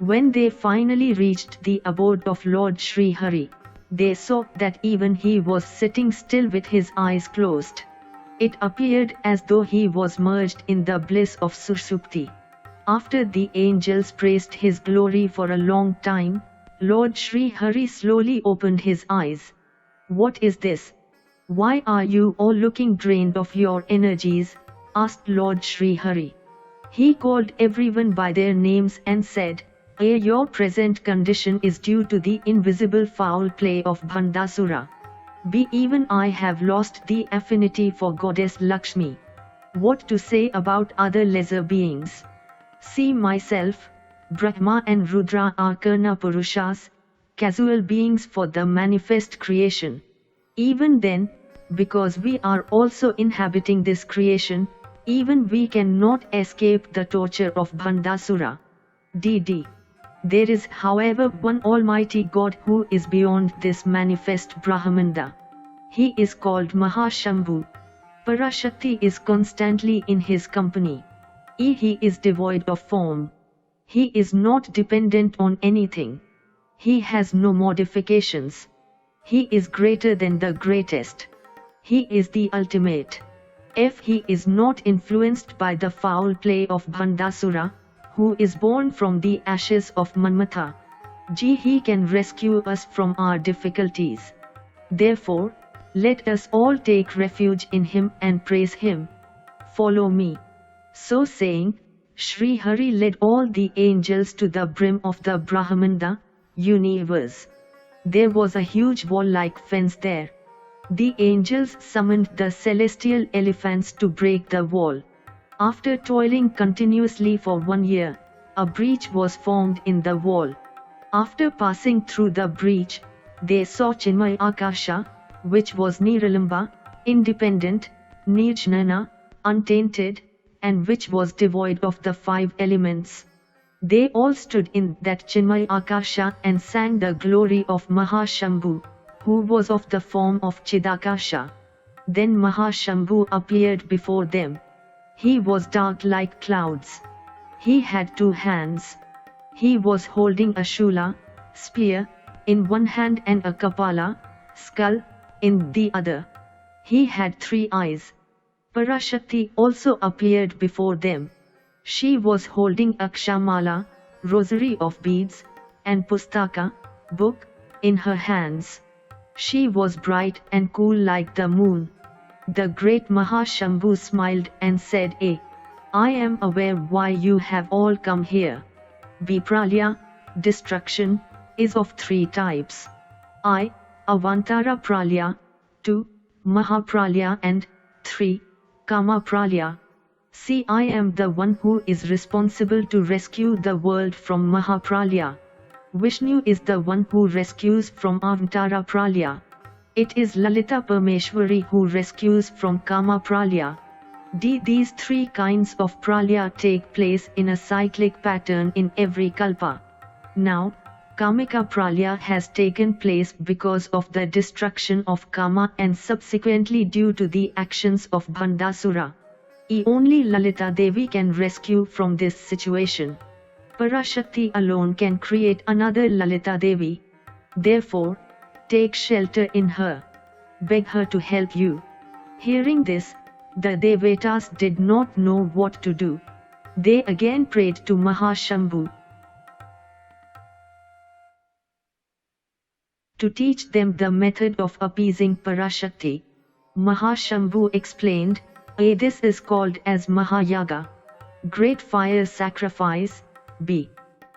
When they finally reached the abode of Lord Sri Hari, they saw that even he was sitting still with his eyes closed. It appeared as though he was merged in the bliss of Sushupti. After the angels praised his glory for a long time, Lord Sri Hari slowly opened his eyes. What is this? Why are you all looking drained of your energies? Asked Lord Sri Hari. He called everyone by their names and said, your present condition is due to the invisible foul play of Bandasura. Even I have lost the affinity for goddess Lakshmi. What to say about other lesser beings? See, myself, Brahma and Rudra are Karna Purushas, casual beings for the manifest creation. Even then, because we are also inhabiting this creation, even we cannot escape the torture of Bhandasura. DD. There is, however, one Almighty God who is beyond this manifest Brahmanda. He is called Mahashambhu. Parashakti is constantly in his company. He is devoid of form. He is not dependent on anything. He has no modifications. He is greater than the greatest. He is the ultimate. If he is not influenced by the foul play of Bhandasura, who is born from the ashes of Manmatha, he can rescue us from our difficulties. Therefore, let us all take refuge in him and praise him. Follow me. So saying, Sri Hari led all the angels to the brim of the Brahmanda universe. There was a huge wall-like fence there. The angels summoned the celestial elephants to break the wall. After toiling continuously for 1 year, a breach was formed in the wall. After passing through the breach, they saw Chinmay Akasha, which was Niralamba, independent, Nirjnana, untainted, and which was devoid of the 5 elements. They all stood in that Chinmay Akasha and sang the glory of Mahashambhu, who was of the form of Chidakasha. Then Mahashambhu appeared before them. He was dark like clouds. He had 2 hands. He was holding a shula, spear, in one hand and a kapala, skull, in the other. He had 3 eyes. Parashakti also appeared before them. She was holding a kshamala, rosary of beads, and pustaka, book, in her hands. She was bright and cool like the moon. The great Mahashambhu smiled and said, I am aware why you have all come here. Vipralya, destruction, is of 3 types. I, Avantara Pralya, 2, Mahapralya and 3, Kama Pralya. See, I am the one who is responsible to rescue the world from Mahapralya. Vishnu is the one who rescues from Avantara Pralya. It is Lalita Parmeshwari who rescues from Kama Pralya. These 3 kinds of Pralya take place in a cyclic pattern in every kalpa. Now, Kamika Pralya has taken place because of the destruction of Kama and subsequently due to the actions of Bhandasura. Only Lalita Devi can rescue from this situation. Parashakti alone can create another Lalita Devi. Therefore, take shelter in her. Beg her to help you. Hearing this, the Devatas did not know what to do. They again prayed to Mahashambhu to teach them the method of appeasing Parashakti. Mahashambhu explained, this is called as Mahayaga, great fire sacrifice. B.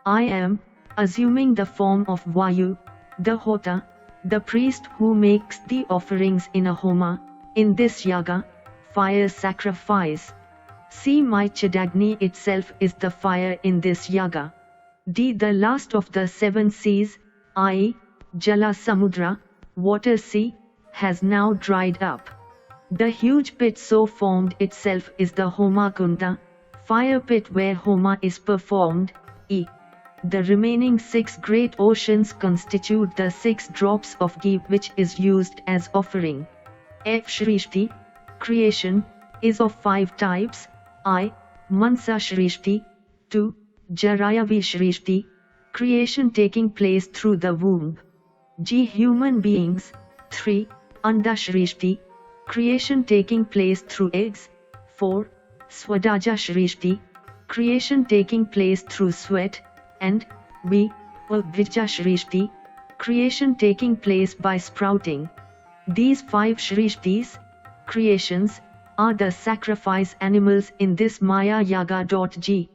I am, assuming the form of Vayu, the Hota, the priest who makes the offerings in a homa, in this yaga, fire sacrifice. See, my Chidagni itself is the fire in this yaga. D. The last of the 7 seas, i.e., Jala Samudra, water sea, has now dried up. The huge pit so formed itself is the Homa Kunda, fire pit where Homa is performed. E. The remaining 6 great oceans constitute the 6 drops of ghee which is used as offering. F. Shrishti, creation, is of 5 types. I. Mansa Shrishti. 2. Jarayavi Shrishti, creation taking place through the womb. G. Human beings. 3. Anda Shrishti, creation taking place through eggs. 4. Swadaja Shrishti, creation taking place through sweat. And V. Vijja Shrishti, creation taking place by sprouting. These 5 Shrishtis, creations, are the sacrifice animals in this Maya Yaga. G.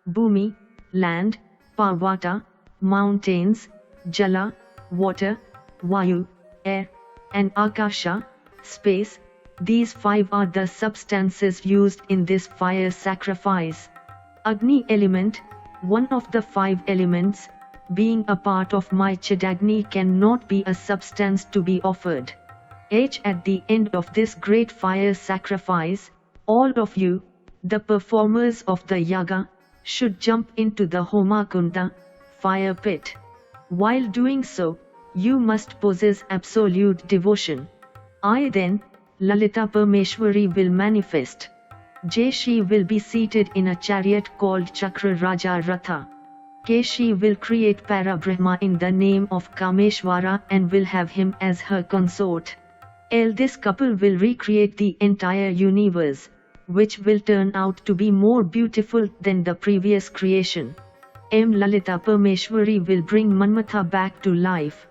Bhumi, land, Parvata, mountains, Jala, water, Vayu, air, and Akasha, space. These 5 are the substances used in this fire sacrifice. Agni element, one of the 5 elements, being a part of my Chidagni cannot be a substance to be offered. At the end of this great fire sacrifice, all of you, the performers of the yaga, should jump into the Homa Kunda, fire pit. While doing so, you must possess absolute devotion. I then, Lalita Parmeshwari will manifest. She will be seated in a chariot called Chakra Raja Ratha. She will create Parabrahma in the name of Kameshwara and will have him as her consort. This couple will recreate the entire universe, which will turn out to be more beautiful than the previous creation. Lalita Parmeshwari will bring Manmatha back to life.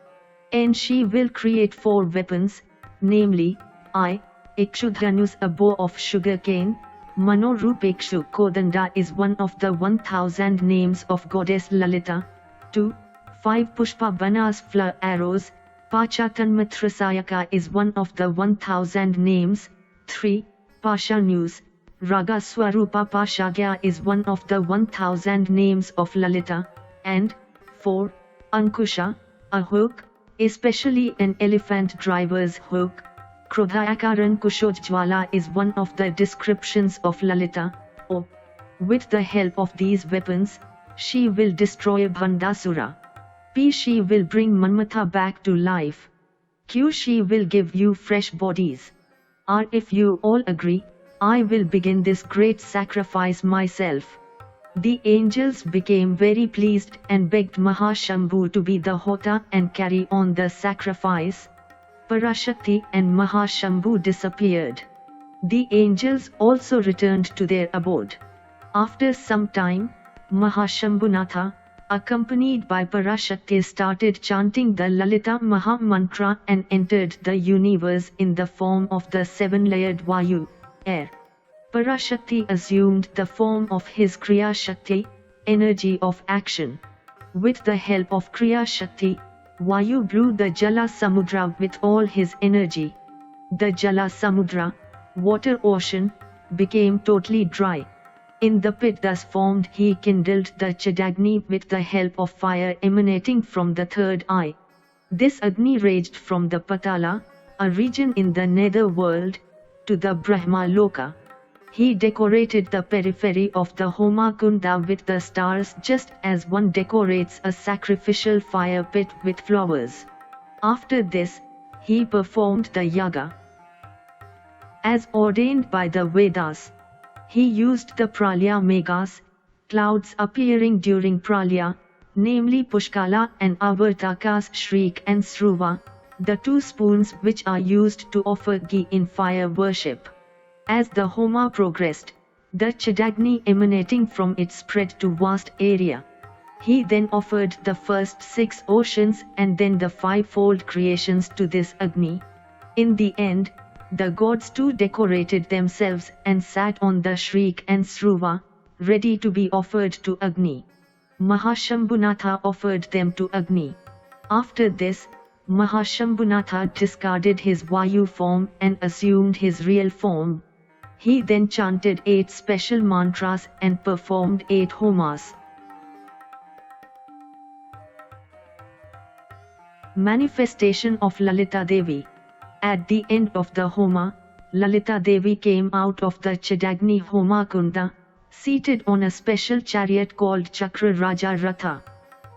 And she will create 4 weapons, namely, Ikshudhanus, a bow of sugarcane. Manorupekshu Kodanda is one of the 1000 names of goddess Lalita. 2. 5 Pushpa Banas flower arrows. Pachatanmatrasayaka is one of the 1000 names. 3. Pashanus. Raga Swarupa Pashagya is one of the 1000 names of Lalita. And 4. Ankusha, a hook, especially an elephant driver's hook. Krodhayakaran Kushojjwala is one of the descriptions of Lalita. With the help of these weapons, she will destroy Bhandasura. She will bring Manmatha back to life. She will give you fresh bodies. If you all agree, I will begin this great sacrifice myself. The angels became very pleased and begged Mahashambhu to be the Hota and carry on the sacrifice. Parashakti and Mahashambhu disappeared. The angels also returned to their abode. After some time, Mahashambhunatha, accompanied by Parashakti, started chanting the Lalita Maha Mantra and entered the universe in the form of the 7-layered Vayu, air. Parashakti assumed the form of his Kriya Shakti, energy of action. With the help of Kriya Shakti, Vayu blew the Jala Samudra with all his energy. The Jala Samudra, water ocean, became totally dry. In the pit thus formed he kindled the Chadagni with the help of fire emanating from the third eye. This Agni raged from the Patala, a region in the nether world, to the Brahma Loka. He decorated the periphery of the Homa Kunda with the stars just as one decorates a sacrificial fire pit with flowers. After this, he performed the yaga. As ordained by the Vedas, he used the Pralya Meghas, clouds appearing during Pralya, namely Pushkala and Avartakas Shriek and Sruva, the 2 spoons which are used to offer ghee in fire worship. As the Homa progressed, the Chadagni emanating from it spread to vast area. He then offered the first 6 oceans and then the 5-fold creations to this Agni. In the end, the gods too decorated themselves and sat on the Shriek and Sruva, ready to be offered to Agni. Mahashambhunatha offered them to Agni. After this, Mahashambhunatha discarded his Vayu form and assumed his real form. He then chanted 8 special mantras and performed 8 homas. Manifestation of Lalita Devi. At the end of the Homa, Lalita Devi came out of the Chadagni Homa Kunda, seated on a special chariot called Chakra Raja Ratha.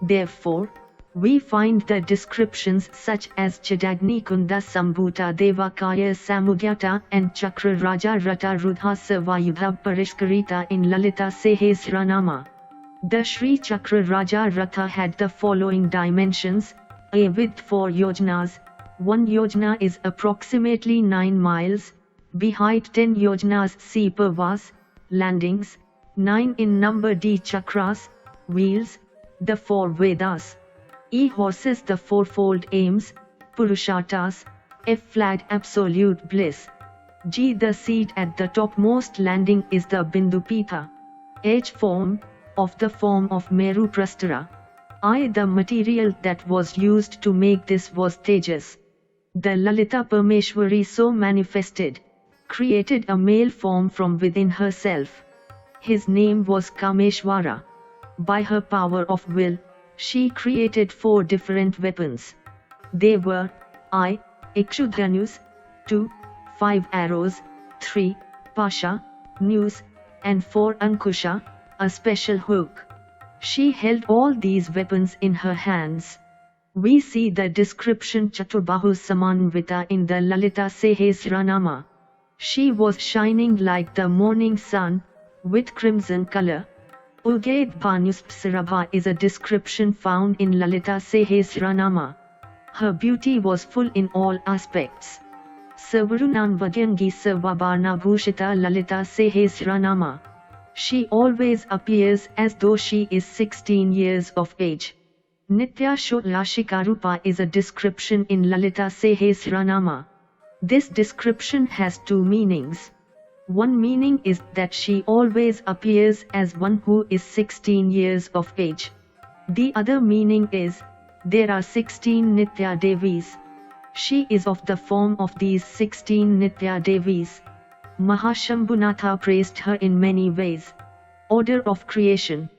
Therefore, we find the descriptions such as Chadagni Kunda Sambhuta Devakaya Samugyata and Chakra Raja Ratha Rudha Savayudha Parishkarita in Lalita Sahasranama. The Sri Chakra Raja Ratha had the following dimensions: a width 4 yojanas, 1 yojana is approximately 9 miles, b height 10 yojanas, c purvas, landings, 9 in number, d chakras, wheels, the 4 Vedas, e horses, the 4-fold aims, purusharthas, f flag absolute bliss, g the seat at the topmost landing is the Bindupitha, h form, of the form of Meru Prastara, I the material that was used to make this was Tejas. The Lalita Parmeshwari so manifested, created a male form from within herself. His name was Kameshwara. By her power of will, she created 4 different weapons. They were Ikshudhanus, 2. 5 arrows, 3. Pasha, noose, and 4 Ankusha, a special hook. She held all these weapons in her hands. We see the description Chaturbahu Samanvita in the Lalita Sahasranama. She was shining like the morning sun, with crimson color. Ugait Bhanuspsarabha is a description found in Lalita Sahasranama. Her beauty was full in all aspects. Savarunam Vadyangi Sarvabarna Bhushita Lalita Sahasranama. She always appears as though she is 16 years of age. Nitya Shulashikarupa is a description in Lalita Sahasranama. This description has two meanings. One meaning is that she always appears as one who is 16 years of age. The other meaning is, there are 16 Nitya Devis. She is of the form of these 16 Nitya Devis. Mahashambhunatha praised her in many ways. Order of creation.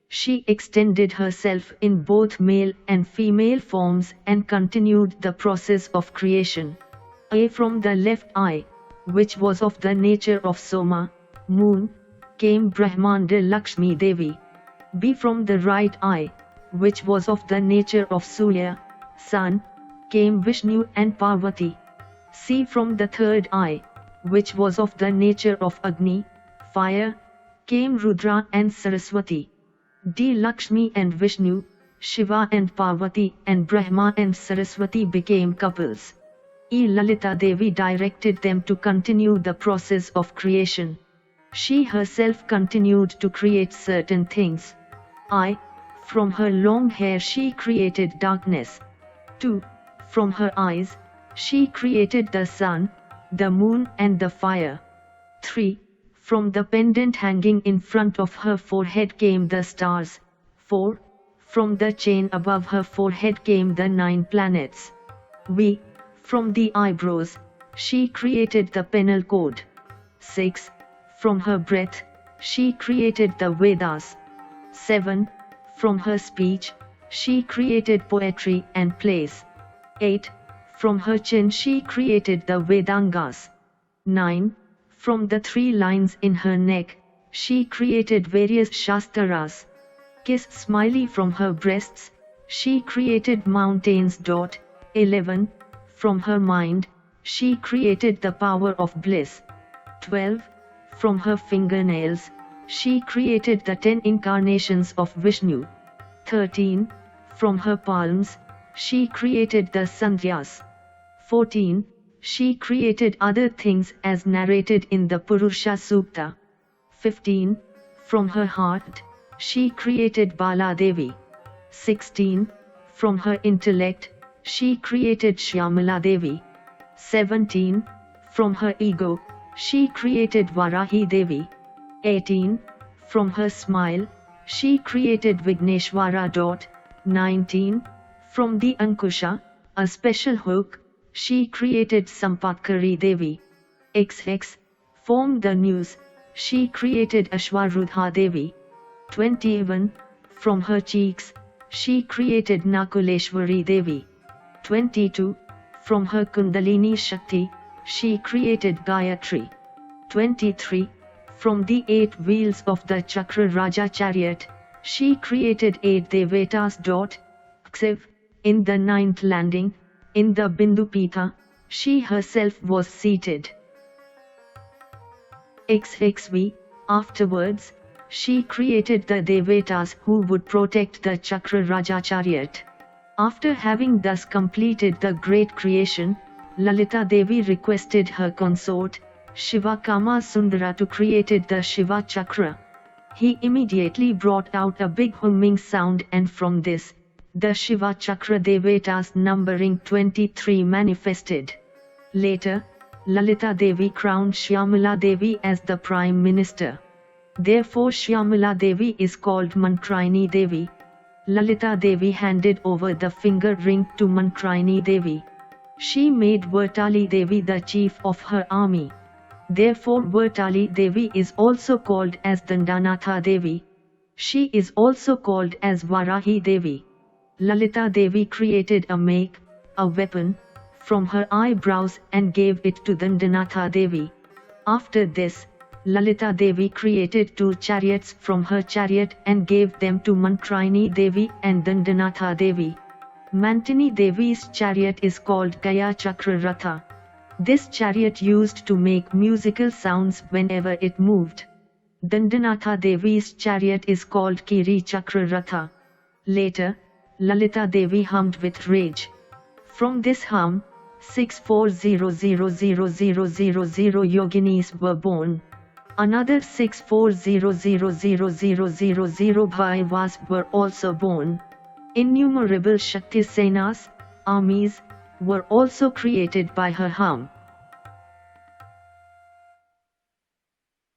She extended herself in both male and female forms and continued the process of creation. A from the left eye, which was of the nature of Soma, moon, came Brahmanda Lakshmi Devi. B from the right eye, which was of the nature of Surya, sun, came Vishnu and Parvati. C from the third eye, which was of the nature of Agni, fire, came Rudra and Saraswati. D Lakshmi and Vishnu, Shiva and Parvati and Brahma and Saraswati became couples. E Lalita Devi directed them to continue the process of creation. She herself continued to create certain things. I. From her long hair she created darkness. 2. From her eyes, she created the sun, the moon and the fire. 3. From the pendant hanging in front of her forehead came the stars. 4. From the chain above her forehead came the 9 planets. V. From the eyebrows, she created the penal cord. 6. From her breath, she created the Vedas. 7. From her speech, she created poetry and plays. 8. From her chin she created the Vedangas. 9. From the 3 lines in her neck, she created various Shastras. Kiss smiley from her breasts, she created mountains. 11. From her mind, she created the power of bliss. 12. From her fingernails, she created the 10 incarnations of Vishnu. 13. From her palms, she created the Sandhyas. 14. She created other things as narrated in the Purusha Sukta. 15. From her heart, she created Bala Devi. 16. From her intellect, she created Shyamala Devi. 17. From her ego, she created Varahi Devi. 18. From her smile, she created Vigneshwara. 19. From the Ankusha, a special hook, she created Sampatkari Devi. XX. Formed the noose, she created Ashwarudha Devi. 21. From her cheeks, she created Nakuleshwari Devi. 22. From her Kundalini Shakti, she created Gayatri. 23. From the 8 wheels of the Chakra Raja chariot, she created 8 Devatas. Xiv. In the 9th landing, in the Bindupita, she herself was seated. XXV. Afterwards, she created the Devatas who would protect the Chakra Raja chariot. After having thus completed the great creation, Lalita Devi requested her consort, Shiva Kama Sundara, to created the Shiva Chakra. He immediately brought out a big humming sound, and from this, the Shiva Chakra Devatas numbering 23 manifested. Later, Lalita Devi crowned Shyamala Devi as the Prime Minister. Therefore Shyamala Devi is called Mantraini Devi. Lalita Devi handed over the finger ring to Mantraini Devi. She made Vartali Devi the chief of her army. Therefore Vartali Devi is also called as Dandanatha Devi. She is also called as Varahi Devi. Lalita Devi created a weapon, from her eyebrows and gave it to Dandanatha Devi. After this, Lalita Devi created 2 chariots from her chariot and gave them to Mantraini Devi and Dandanatha Devi. Mantini Devi's chariot is called Gaya Chakra Ratha. This chariot used to make musical sounds whenever it moved. Dandanatha Devi's chariot is called Kiri Chakra Ratha. Later, Lalita Devi hummed with rage. From this hum, 6400000 yoginis were born. Another 6400000 Vyas were also born. Innumerable Shakti Senas, armies, were also created by her hum.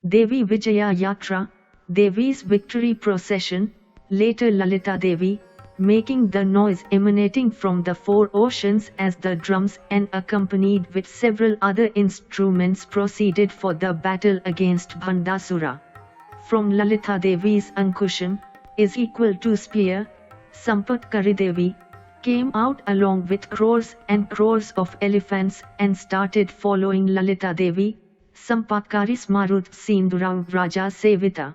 Devi Vijaya Yatra, Devi's victory procession, later Lalita Devi, making the noise emanating from the 4 oceans as the drums and accompanied with several other instruments proceeded for the battle against Bhandasura. From Lalita Devi's Ankusham, is equal to spear, Sampatkari Devi, came out along with crores and crores of elephants and started following Lalita Devi, Sampatkari Smarut Sindurav Raja Sevita.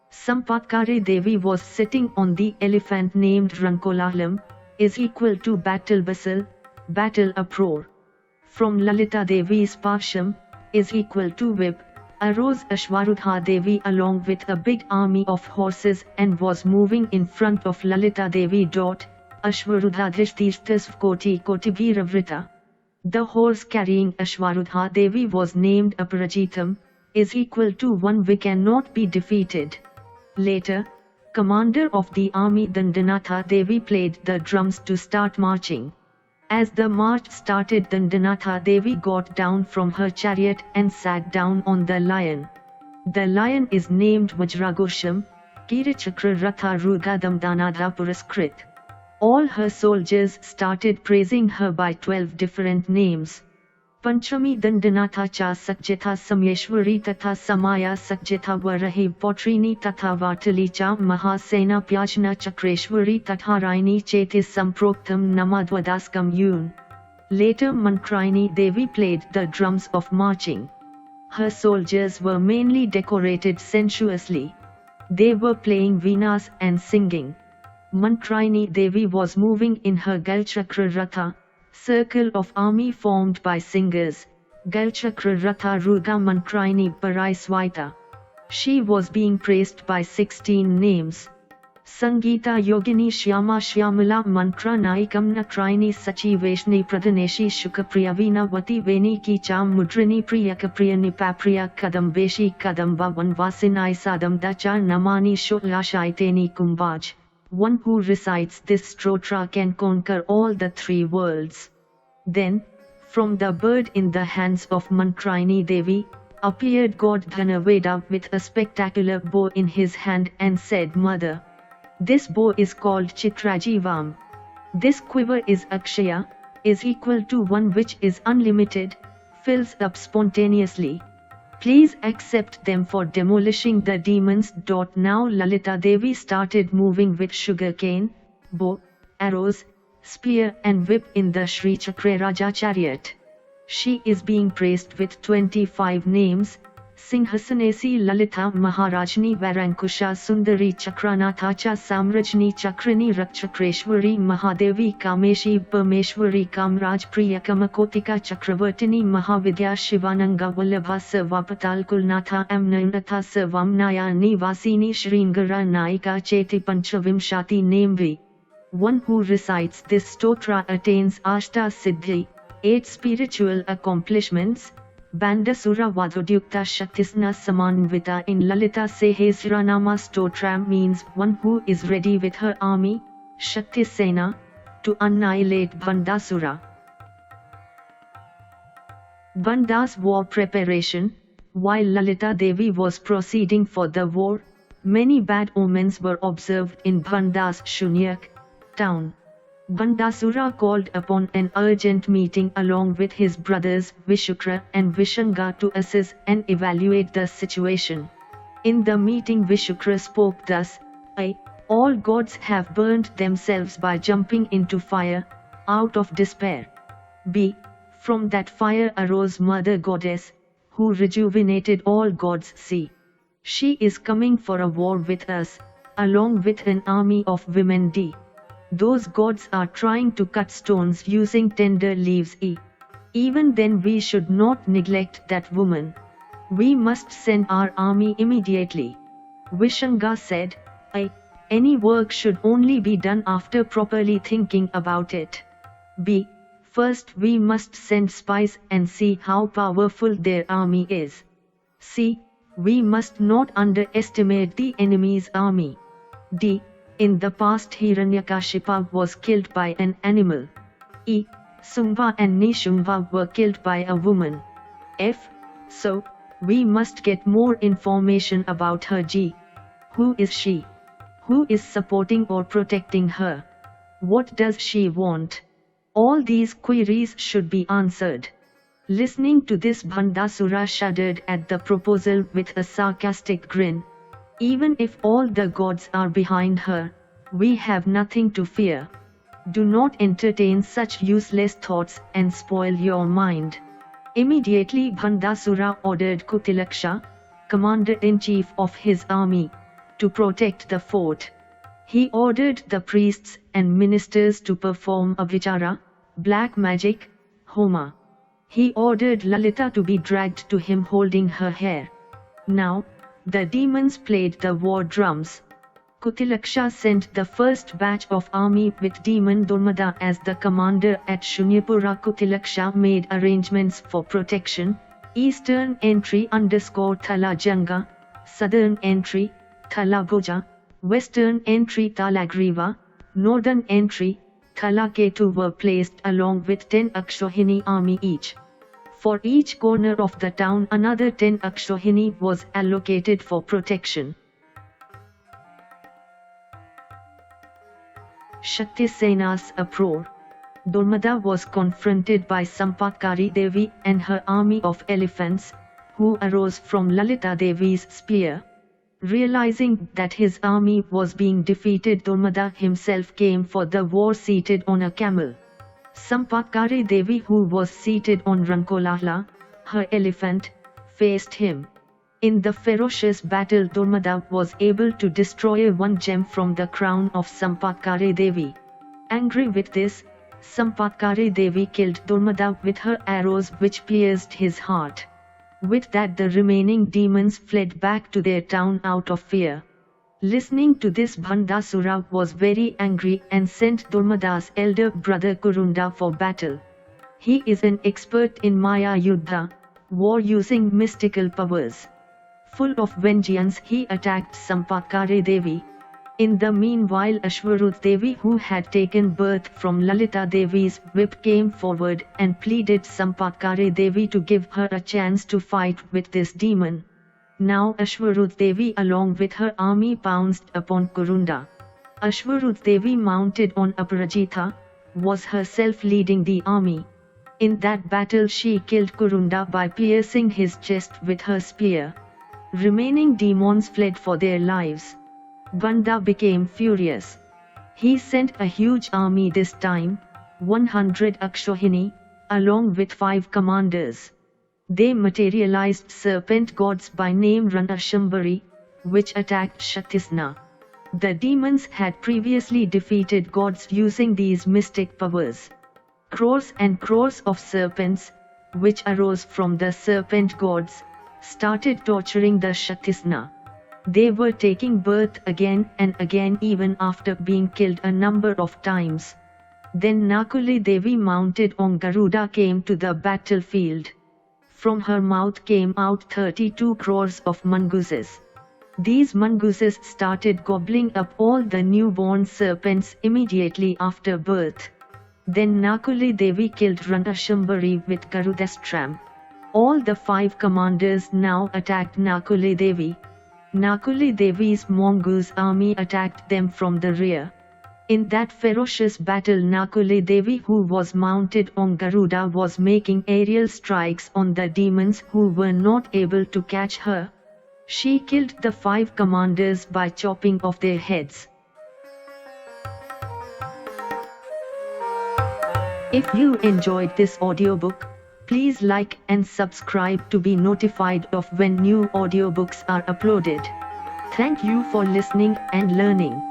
Sampatkari Devi was sitting on the elephant named Rankolahalam, is equal to battle bustle, battle uproar. From Lalita Devi's Parsham, is equal to whip, arose Ashwarudha Devi along with a big army of horses and was moving in front of Lalita Devi. Ashwarudha Dhrishtirthas Koti Kotibhiravrita. The horse carrying Ashwarudha Devi was named Aparajitam, is equal to one we cannot be defeated. Later, commander of the army Dandanatha Devi played the drums to start marching. As the march started, Dandanatha Devi got down from her chariot and sat down on the lion. The lion is named Vajragosham, Kirichakra Ratha Rugadam Danadha Puraskrit. All her soldiers started praising her by 12 different names. Panchami Dandanatha cha Sakjitha Samyeshwari tatha Samaya Sakjitha Varahi Potrini tatha Vatali cha Mahasena Pyajna Chakreshwari tatha Raini Chetis Samproktam Namadvadaskam Yun. Later Mantraini Devi played the drums of marching. Her soldiers were mainly decorated sensuously. They were playing veenas and singing. Mantraini Devi was moving in her Galchakra Ratha, circle of army formed by singers, Galchakra Ratha Ruga Mantraini Paraiswaita. She was being praised by 16 names. Sangeeta Yogini Shyama Shyamala Mantra Naikam Natraini Sachi Vaishni Pradhaneshi Shukapriyavina Vati Veni Kicha Mudrini Priyakapriya Nipapriya Kadam Veshi Kadamba Vanvasinai Sadam Dacha Namani Sholashaiteni Kumbaj. One who recites this stotra can conquer all the 3 worlds. Then, from the bird in the hands of Mantraini Devi, appeared God Dhanaveda with a spectacular bow in his hand and said, Mother, this bow is called Chitrajivam. This quiver is Akshaya, is equal to one which is unlimited, fills up spontaneously. Please accept them for demolishing the demons. Now Lalita Devi started moving with sugarcane, bow, arrows, spear and whip in the Sri Chakraraja chariot. She is being praised with 25 names: Sinhasanesi Lalita Maharajni Varankusha Sundari Chakranathacha Samrajni Chakrani Rakchakreshwari Mahadevi Kameshi Parmeshwari Kamraj Priyakamakotika Chakravartini Mahavidya Shivananga Vallabha Sarvapatal Kulnatha Amnanatha Sarvamnaya Nivasini Shringara Naika Cheti Panchavimshati Namevi. One who recites this stotra attains Ashta Siddhi, 8 spiritual accomplishments. Bandasura Vadodukta Shaktisna Samanvita in Lalita Sehasranama stotra means one who is ready with her army, Shakti Sena, to annihilate Bandasura. Banda's war preparation. While Lalita Devi was proceeding for the war, many bad omens were observed in Banda's Shunyak town. Bandasura called upon an urgent meeting along with his brothers Vishukra and Vishanga to assess and evaluate the situation. In the meeting Vishukra spoke thus, I, all gods have burnt themselves by jumping into fire, out of despair. B, From that fire arose Mother Goddess, who rejuvenated all gods. See, she is coming for a war with us, along with an army of women. Those gods are trying to cut stones using tender leaves. Even then we should not neglect that woman. We must send our army immediately. Vishanga said, any work should only be done after properly thinking about it. First we must send spies and see how powerful their army is. C. We must not underestimate the enemy's army. D. In the past Hiranyakashipa was killed by an animal. E. Sumbha and Nishumva were killed by a woman. F. So, we must get more information about her. G. Who is she? Who is supporting or protecting her? What does she want? All these queries should be answered. Listening to this, Bhandasura shuddered at the proposal with a sarcastic grin. Even if all the gods are behind her, we have nothing to fear. Do not entertain such useless thoughts and spoil your mind. Immediately Bhandasura ordered Kutilaksha, commander-in-chief of his army, to protect the fort. He ordered the priests and ministers to perform a vichara, black magic, homa. He ordered Lalita to be dragged to him holding her hair. Now, the demons played the war drums. Kutilaksha sent the first batch of army with demon Durmada as the commander at Shunyapura. Kutilaksha made arrangements for protection. Eastern entry _Thala Janga, southern entry, Thala Bhuja, western entry Talagriva, northern entry, Thala Ketu were placed along with 10 Akshohini army each. For each corner of the town another 10 Akshohini was allocated for protection. Shaktisena's uproar. Durmada was confronted by Sampatkari Devi and her army of elephants, who arose from Lalita Devi's spear. Realizing that his army was being defeated, Durmada himself came for the war seated on a camel. Sampatkari Devi, who was seated on Rankolala, her elephant, faced him. In the ferocious battle, Durmada was able to destroy one gem from the crown of Sampatkari Devi. Angry with this, Sampatkari Devi killed Durmada with her arrows, which pierced his heart. With that, the remaining demons fled back to their town out of fear. Listening to this, Bhandasura was very angry and sent Durmada's elder brother Kurunda for battle. He is an expert in Maya Yuddha, war using mystical powers. Full of vengeance, he attacked Sampatkari Devi. In the meanwhile, Ashwarut Devi, who had taken birth from Lalita Devi's whip, came forward and pleaded Sampatkari Devi to give her a chance to fight with this demon. Now Ashwarut Devi along with her army pounced upon Kurunda. Ashwarut Devi, mounted on Aparajita, was herself leading the army. In that battle she killed Kurunda by piercing his chest with her spear. Remaining demons fled for their lives. Banda became furious. He sent a huge army, this time 100 Akshohini, along with 5 commanders. They materialized serpent gods by name Ranashambari, which attacked Shaktisna. The demons had previously defeated gods using these mystic powers. Crores and crores of serpents, which arose from the serpent gods, started torturing the Shaktisna. They were taking birth again and again even after being killed a number of times. Then Nakuli Devi, mounted on Garuda, came to the battlefield. From her mouth came out 32 crores of mongooses. These mongooses started gobbling up all the newborn serpents immediately after birth. Then Nakuli Devi killed Ranashambari with Garudastram. All the 5 commanders now attacked Nakuli Devi. Nakuli Devi's mongoose army attacked them from the rear. In that ferocious battle, Nakuli Devi, who was mounted on Garuda, was making aerial strikes on the demons who were not able to catch her. She killed the 5 commanders by chopping off their heads. If you enjoyed this audiobook, Please like and subscribe to be notified of when new audiobooks are uploaded. Thank you for listening and learning.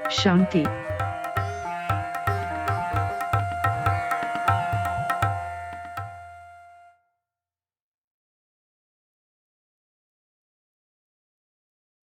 Shanti.